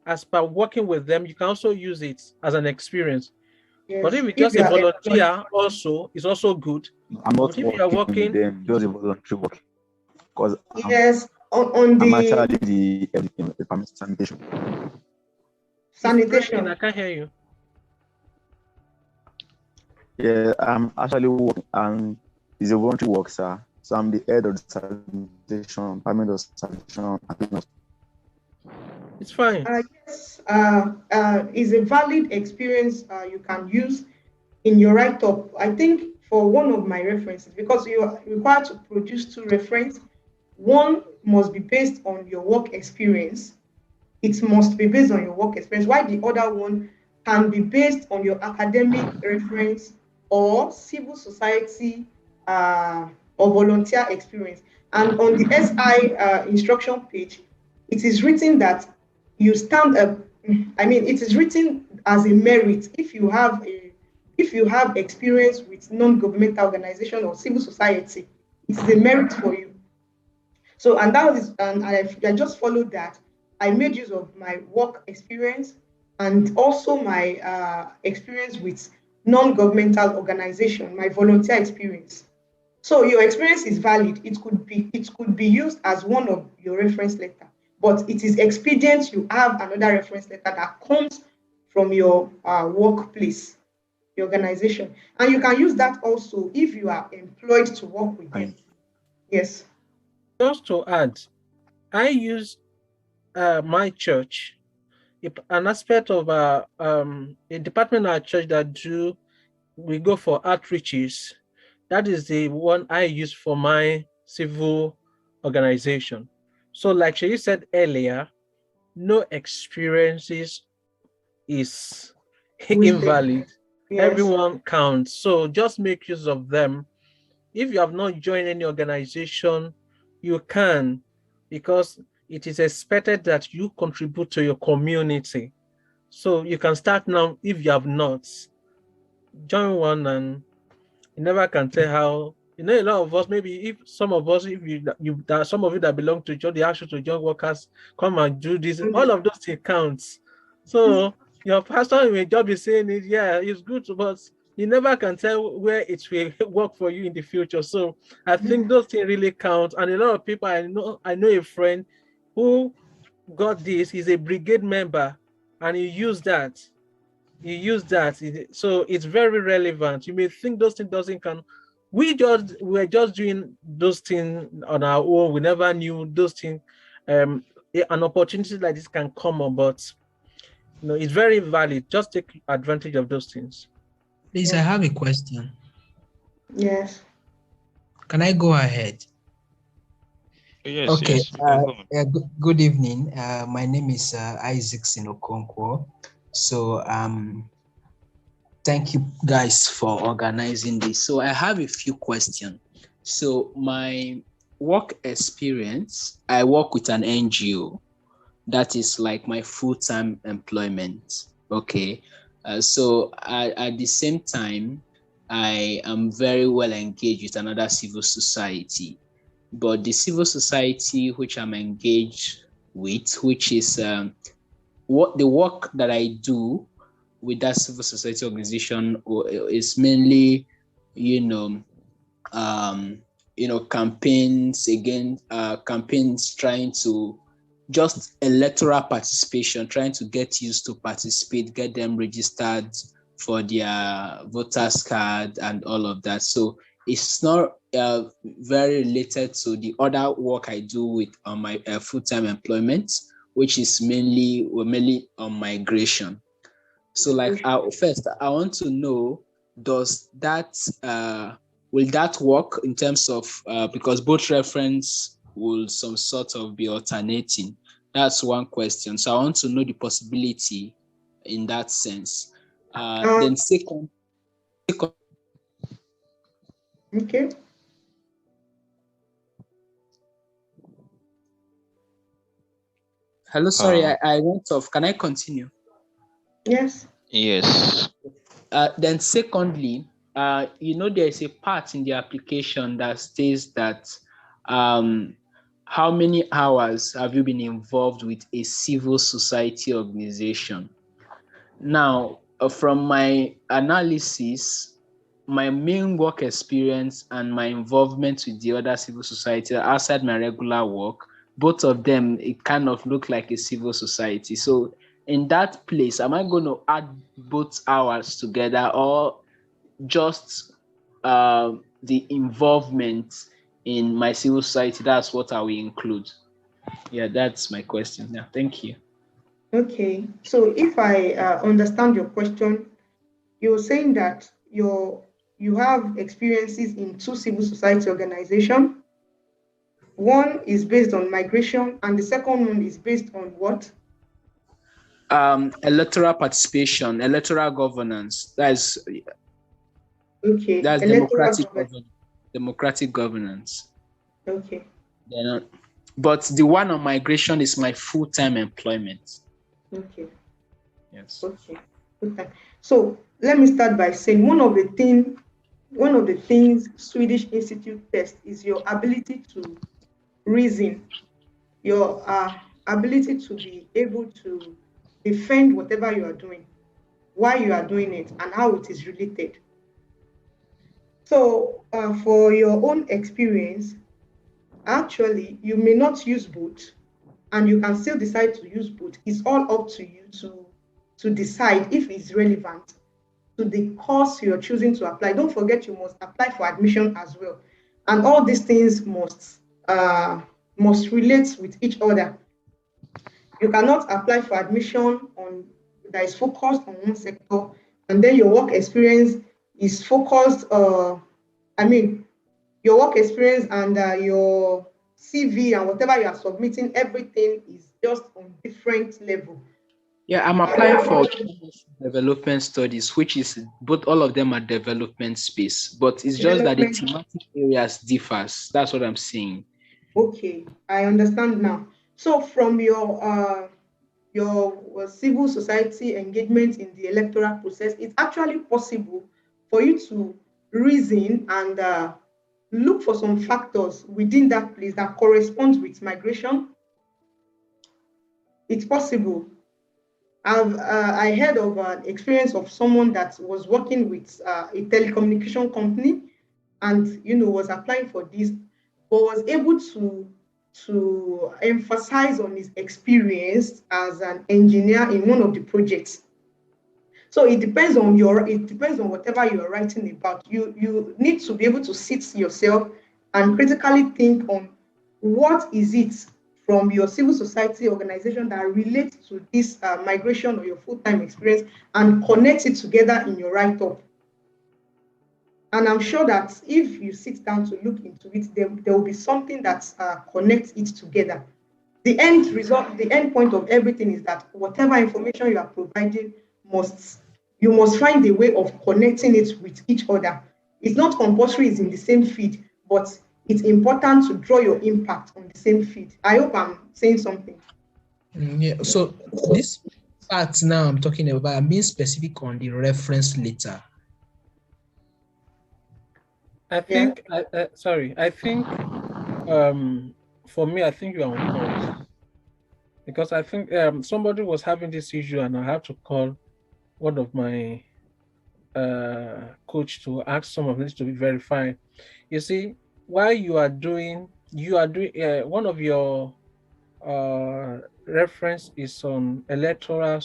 as per working with them, you can also use it as an experience. Yes. But if it's just a volunteer, also, it's also good. I'm not but if you are working with them, just a voluntary work. Because yes, on the I'm actually the sanitation. Sanitation. I can't hear you. Yeah, I'm actually working, and it's a voluntary work, sir. So I'm the head of the sanitation, department of sanitation. It's fine. Yes, is a valid experience you can use in your write-up. I think for one of my references, because you are required to produce two references, one must be based on your work experience. It must be based on your work experience, while the other one can be based on your academic reference or civil society or volunteer experience. And on the SI instruction page, it is written that you stand up. I mean, it is written as a merit if you have experience with non-governmental organization or civil society, it is a merit for you. So, and that is, and I just followed that. I made use of my work experience and also my experience with non-governmental organization, my volunteer experience. So your experience is valid. It could be used as one of your reference letter, but it is expedient you have another reference letter that comes from your workplace, the organization, and you can use that also if you are employed to work with them. Yes. Just to add, I use my church, an aspect of a department at church that we go for outreaches. That is the one I use for my civil organization. So, like she said earlier, no experiences is invalid. Yes. Everyone counts. So just make use of them. If you have not joined any organization, you can, because it is expected that you contribute to your community. So you can start now if you have not. Join one, and you never can tell how. You know, a lot of us, maybe if some of us, if some of you that belong to join, they ask you to join workers, come and do this. All of those things counts. So your pastor may just be saying it, yeah, it's good, but you never can tell where it will work for you in the future. So I think those things really count. And a lot of people, I know a friend who got this. He's a brigade member, and he used that. So it's very relevant. You may think those things doesn't count. We're just doing those things on our own. We never knew those things. An opportunity like this can come up, but it's very valid. Just take advantage of those things. Please, I have a question. Yes. Can I go ahead? Yes, okay. Yes, good evening. My name is Isaac Sinokonkwo. So thank you guys for organizing this. So I have a few questions. So my work experience, I work with an NGO. That is like my full-time employment. Okay. So at the same time, I am very well engaged with another civil society. But the civil society which I'm engaged with, which is what the work that I do with that civil society organization is mainly, campaigns trying to just electoral participation, trying to get used to participate, get them registered for their voters card and all of that. So it's not very related to the other work I do with my full-time employment, which is mainly on migration. So first, I want to know, does that will that work in terms of because both reference will some sort of be alternating? That's one question. So I want to know the possibility in that sense. Then second. Okay. Hello, sorry, I went off. Can I continue? Yes. Yes. Then secondly, there is a part in the application that states that how many hours have you been involved with a civil society organization? Now, from my analysis, my main work experience and my involvement with the other civil society outside my regular work, both of them, it kind of look like a civil society. So in that place, am I going to add both hours together, or just the involvement in my civil society, that's what I will include. Yeah, that's my question. Yeah, thank you. Okay, so if I understand your question, you're saying that you have experiences in two civil society organizations. One is based on migration, and the second one is based on what? Electoral participation, electoral governance. Okay, That's electoral government. democratic governance. Okay. Then, but the one on migration is my full-time employment. Okay. Yes. Okay. Okay. So let me start by saying one of the things Swedish Institute tests is your ability to reason, your ability to be able to defend whatever you are doing, why you are doing it, and how it is related. So for your own experience, actually, you may not use both, and you can still decide to use both. It's all up to you to decide if it's relevant to the course you're choosing to apply. Don't forget, you must apply for admission as well. And all these things must relate with each other. You cannot apply for admission on that is focused on one sector, and then your work experience is focused. I mean, your work experience and your CV and whatever you are submitting, everything is just on different level. Yeah, I'm applying for development studies, which is both all of them are development space, but it's just that the thematic areas differs. That's what I'm saying. Okay, I understand now. So from your civil society engagement in the electoral process, it's actually possible for you to reason and look for some factors within that place that corresponds with migration. It's possible. I heard of an experience of someone that was working with a telecommunication company, and was applying for this, but was able to emphasize on his experience as an engineer in one of the projects. So it depends on whatever you are writing about. You need to be able to sit yourself and critically think on what is it from your civil society organization that relates to this migration or your full-time experience, and connect it together in your write-up. And I'm sure that if you sit down to look into it, there will be something that connects it together. The end result, the end point of everything is that whatever information you are providing, you must find a way of connecting it with each other. It's not compulsory it's in the same feed, but it's important to draw your impact on the same feed. I hope I'm saying something. Yeah, so this part now I'm talking about, I'm being specific on the reference letter. I think, I think for me, I think you are on course. Because I think somebody was having this issue and I had to call one of my coach to ask some of this to be verified. You see, while you are doing one of your reference is on electoral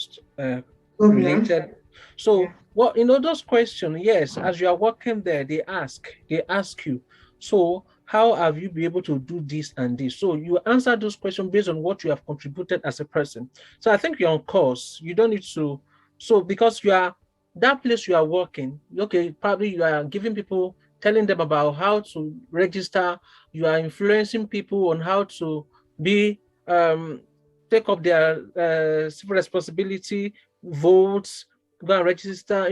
related. So what those questions, yes, as you are working there, they ask you, so how have you been able to do this and this? So you answer those questions based on what you have contributed as a person. So I think you're on course. You don't need to, so because you are that place you are working, okay, probably you are giving people, telling them about how to register, you are influencing people on how to be take up their civil responsibility, votes, go and register,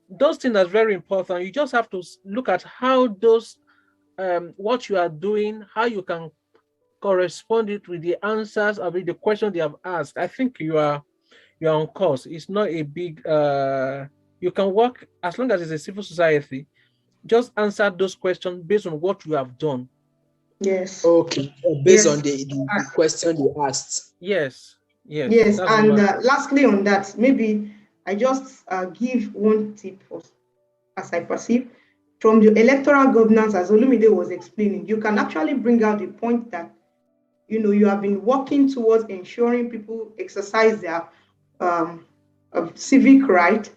those things are very important. You just have to look at how those what you are doing, how you can correspond it with the answers or with the question they have asked. I think you are on course. It's not a big you can work as long as it's a civil society. Just answer those questions based on what you have done. Yes. Okay. Based on the question you asked. Yes. Yes. And lastly on that, maybe I just give one tip as I perceive. From the electoral governance, as Olumide was explaining, you can actually bring out the point that you have been working towards ensuring people exercise their civic right,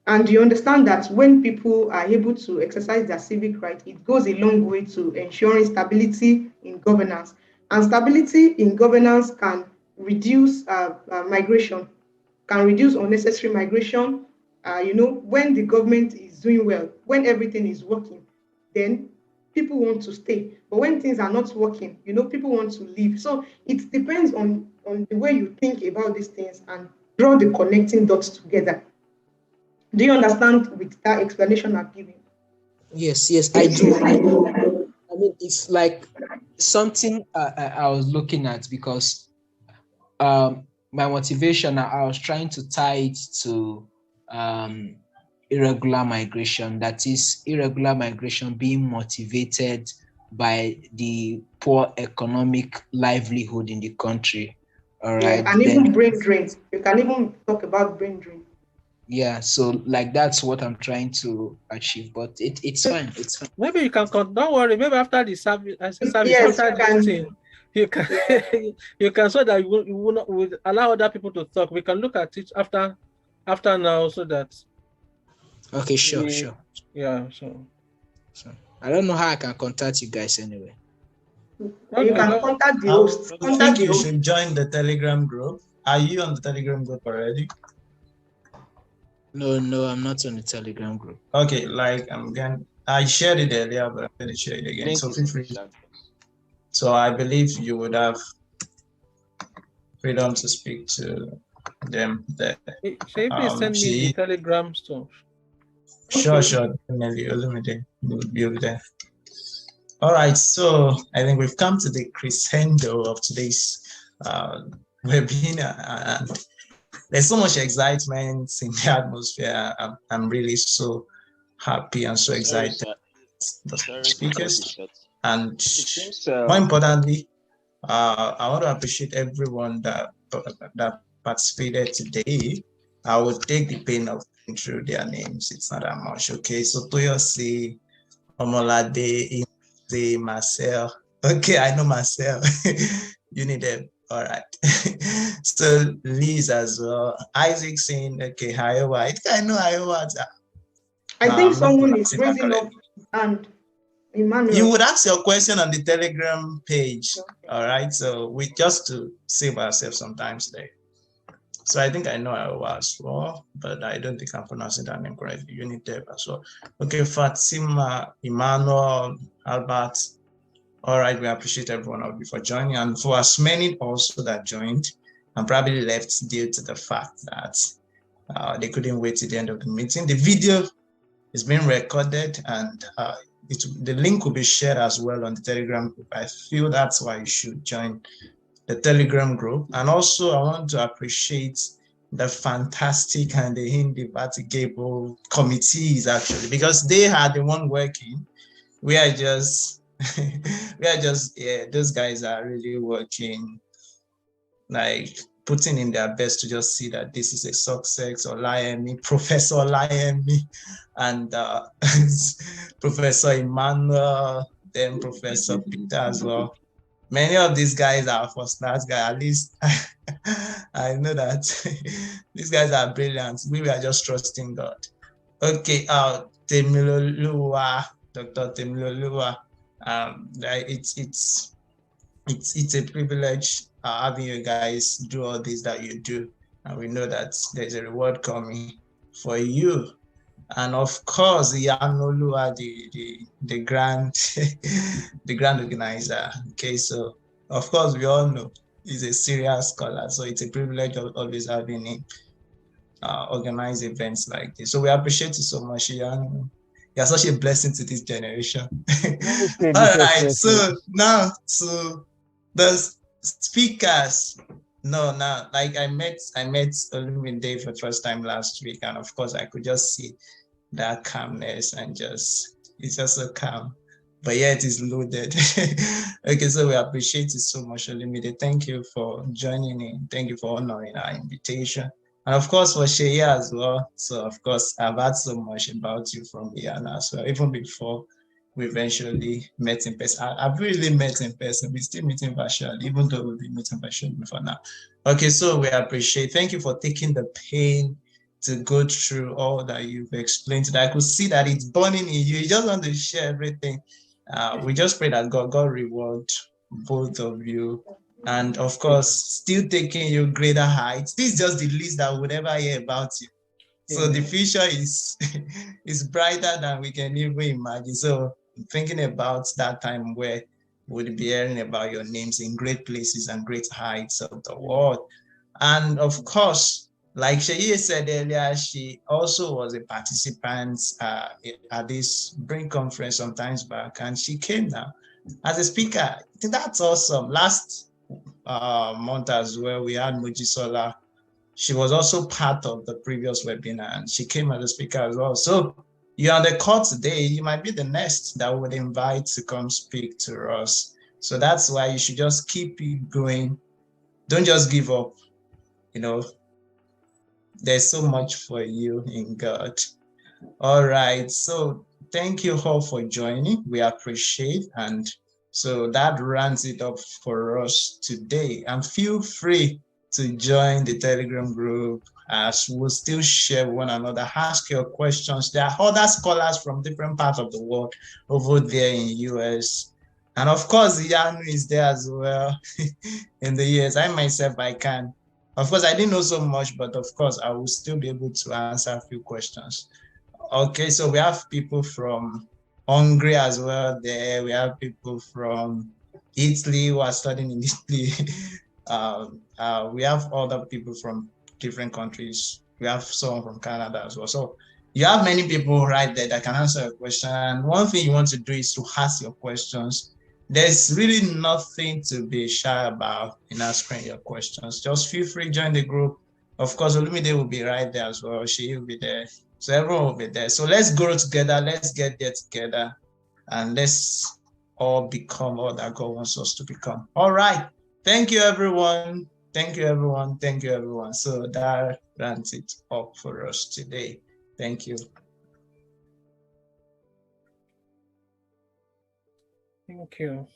And you understand that when people are able to exercise their civic right, it goes a long way to ensuring stability in governance. And stability in governance can reduce migration, can reduce unnecessary migration. When the government is doing well, when everything is working, then people want to stay. But when things are not working, people want to leave. So it depends on the way you think about these things and draw the connecting dots together. Do you understand with that explanation I've given? Yes, I do. I mean, it's like something I was looking at because my motivation, I was trying to tie it to irregular migration. That is, irregular migration being motivated by the poor economic livelihood in the country. All right. Yeah, and even brain drain. You can even talk about brain drain. Yeah, so like that's what I'm trying to achieve, but it's fine. It's fine. Maybe you can don't worry. Maybe after the service, Yes, after this thing, you can you can so that you will not will allow other people to talk. We can look at it after now so that. Okay, sure. Yeah, so I don't know how I can contact you guys anyway. Okay, you can contact the host. I think you should join the Telegram group. Are you on the Telegram group already? No, I'm not on the Telegram group. Okay, I shared it earlier, but I'm going to share it again. So feel free. So I believe you would have freedom to speak to them there. Say, please send me the Telegram stuff. Sure, definitely. Olumide will be over there. All right, so I think we've come to the crescendo of today's webinar, and there's so much excitement in the atmosphere. I'm really so happy and so excited. The speakers, and more importantly, I want to appreciate everyone that participated today. I will take the pain of going through their names. It's not that much. Okay, so Toyosi, Omolade, Marcel. Okay, I know Marcel. You need them. All right. So Liz as well. Isaac saying, okay, Iowa. I know Iowa. I think someone is raising up and Emmanuel. You would ask your question on the Telegram page. Okay. All right. So we just to save ourselves some time today. So I think I know Iowa as well, but I don't think I'm pronouncing that name correctly. Unitep as well. Okay, Fatima, Emmanuel, Albert. All right, we appreciate everyone of you for joining, and for as many also that joined and probably left due to the fact that they couldn't wait till the end of the meeting. The video is being recorded, and the link will be shared as well on the Telegram group. I feel that's why you should join the Telegram group. And also, I want to appreciate the fantastic and the indefatigable committees actually, because they are the one working. We are just those guys are really working, like putting in their best to just see that this is a success. Olayemi, Professor Olayemi, and Professor Emmanuel, then Professor Peter as well. Many of these guys are first-class guys. At least I know that these guys are brilliant. We are just trusting God. Okay, Temiloluwa, Dr. Temiloluwa. It's a privilege having you guys do all this that you do, and we know that there's a reward coming for you. And of course, Yanolua, the grand the grand organizer. Okay, so of course we all know he's a serious scholar, so it's a privilege of always having him organize events like this. So we appreciate you so much, Yan. You're such a blessing to this generation. All right, so now to the speakers. Now, like I met Olumide for the first time last week, and of course I could just see that calmness and it's just so calm. But yeah, it is loaded. Okay, so we appreciate it so much, Olumide. Thank you for joining in. Thank you for honoring our invitation. And of course for Seyi as well. So of course I've heard so much about you from Rihanna as well, even before we eventually met in person. I've really met in person. We're still meeting virtually, even though we'll be meeting virtually for now. Okay, so we appreciate. Thank you for taking the pain to go through all that you've explained today. I could see that it's burning in you. You just want to share everything. We just pray that God reward both of you. And of course, still taking you greater heights. This is just the least that we would ever hear about you. So the future is is brighter than we can even imagine. So thinking about that time where we'll be hearing about your names in great places and great heights of the world. And of course, like Seyi said earlier, she also was a participant at this Bring conference some times back, and she came now as a speaker. That's awesome. Last month as well, we had Mojisola. She was also part of the previous webinar, and she came as a speaker as well. So you're on the call today. You might be the next that would invite to come speak to us. So that's why you should just keep it going. Don't just give up. You know, there's so much for you in God. All right. So thank you all for joining. We appreciate. And so that rounds it up for us today. And feel free to join the Telegram group as we'll still share one another. Ask your questions. There are other scholars from different parts of the world over there in US. And of course, Yanu is there as well in the US. I myself, I can. Of course, I didn't know so much, but of course, I will still be able to answer a few questions. Okay, so we have people from Hungary as well there. We have people from Italy who are studying in Italy. We have other people from different countries. We have someone from Canada as well. So you have many people right there that can answer your question. And one thing you want to do is to ask your questions. There's really nothing to be shy about in asking your questions. Just feel free, join the group. Of course, Olumide will be right there as well. She will be there. So everyone will be there. So let's grow together. Let's get there together. And let's all become all that God wants us to become. All right. Thank you, everyone. Thank you, everyone. Thank you, everyone. So that rounds it up for us today. Thank you. Thank you.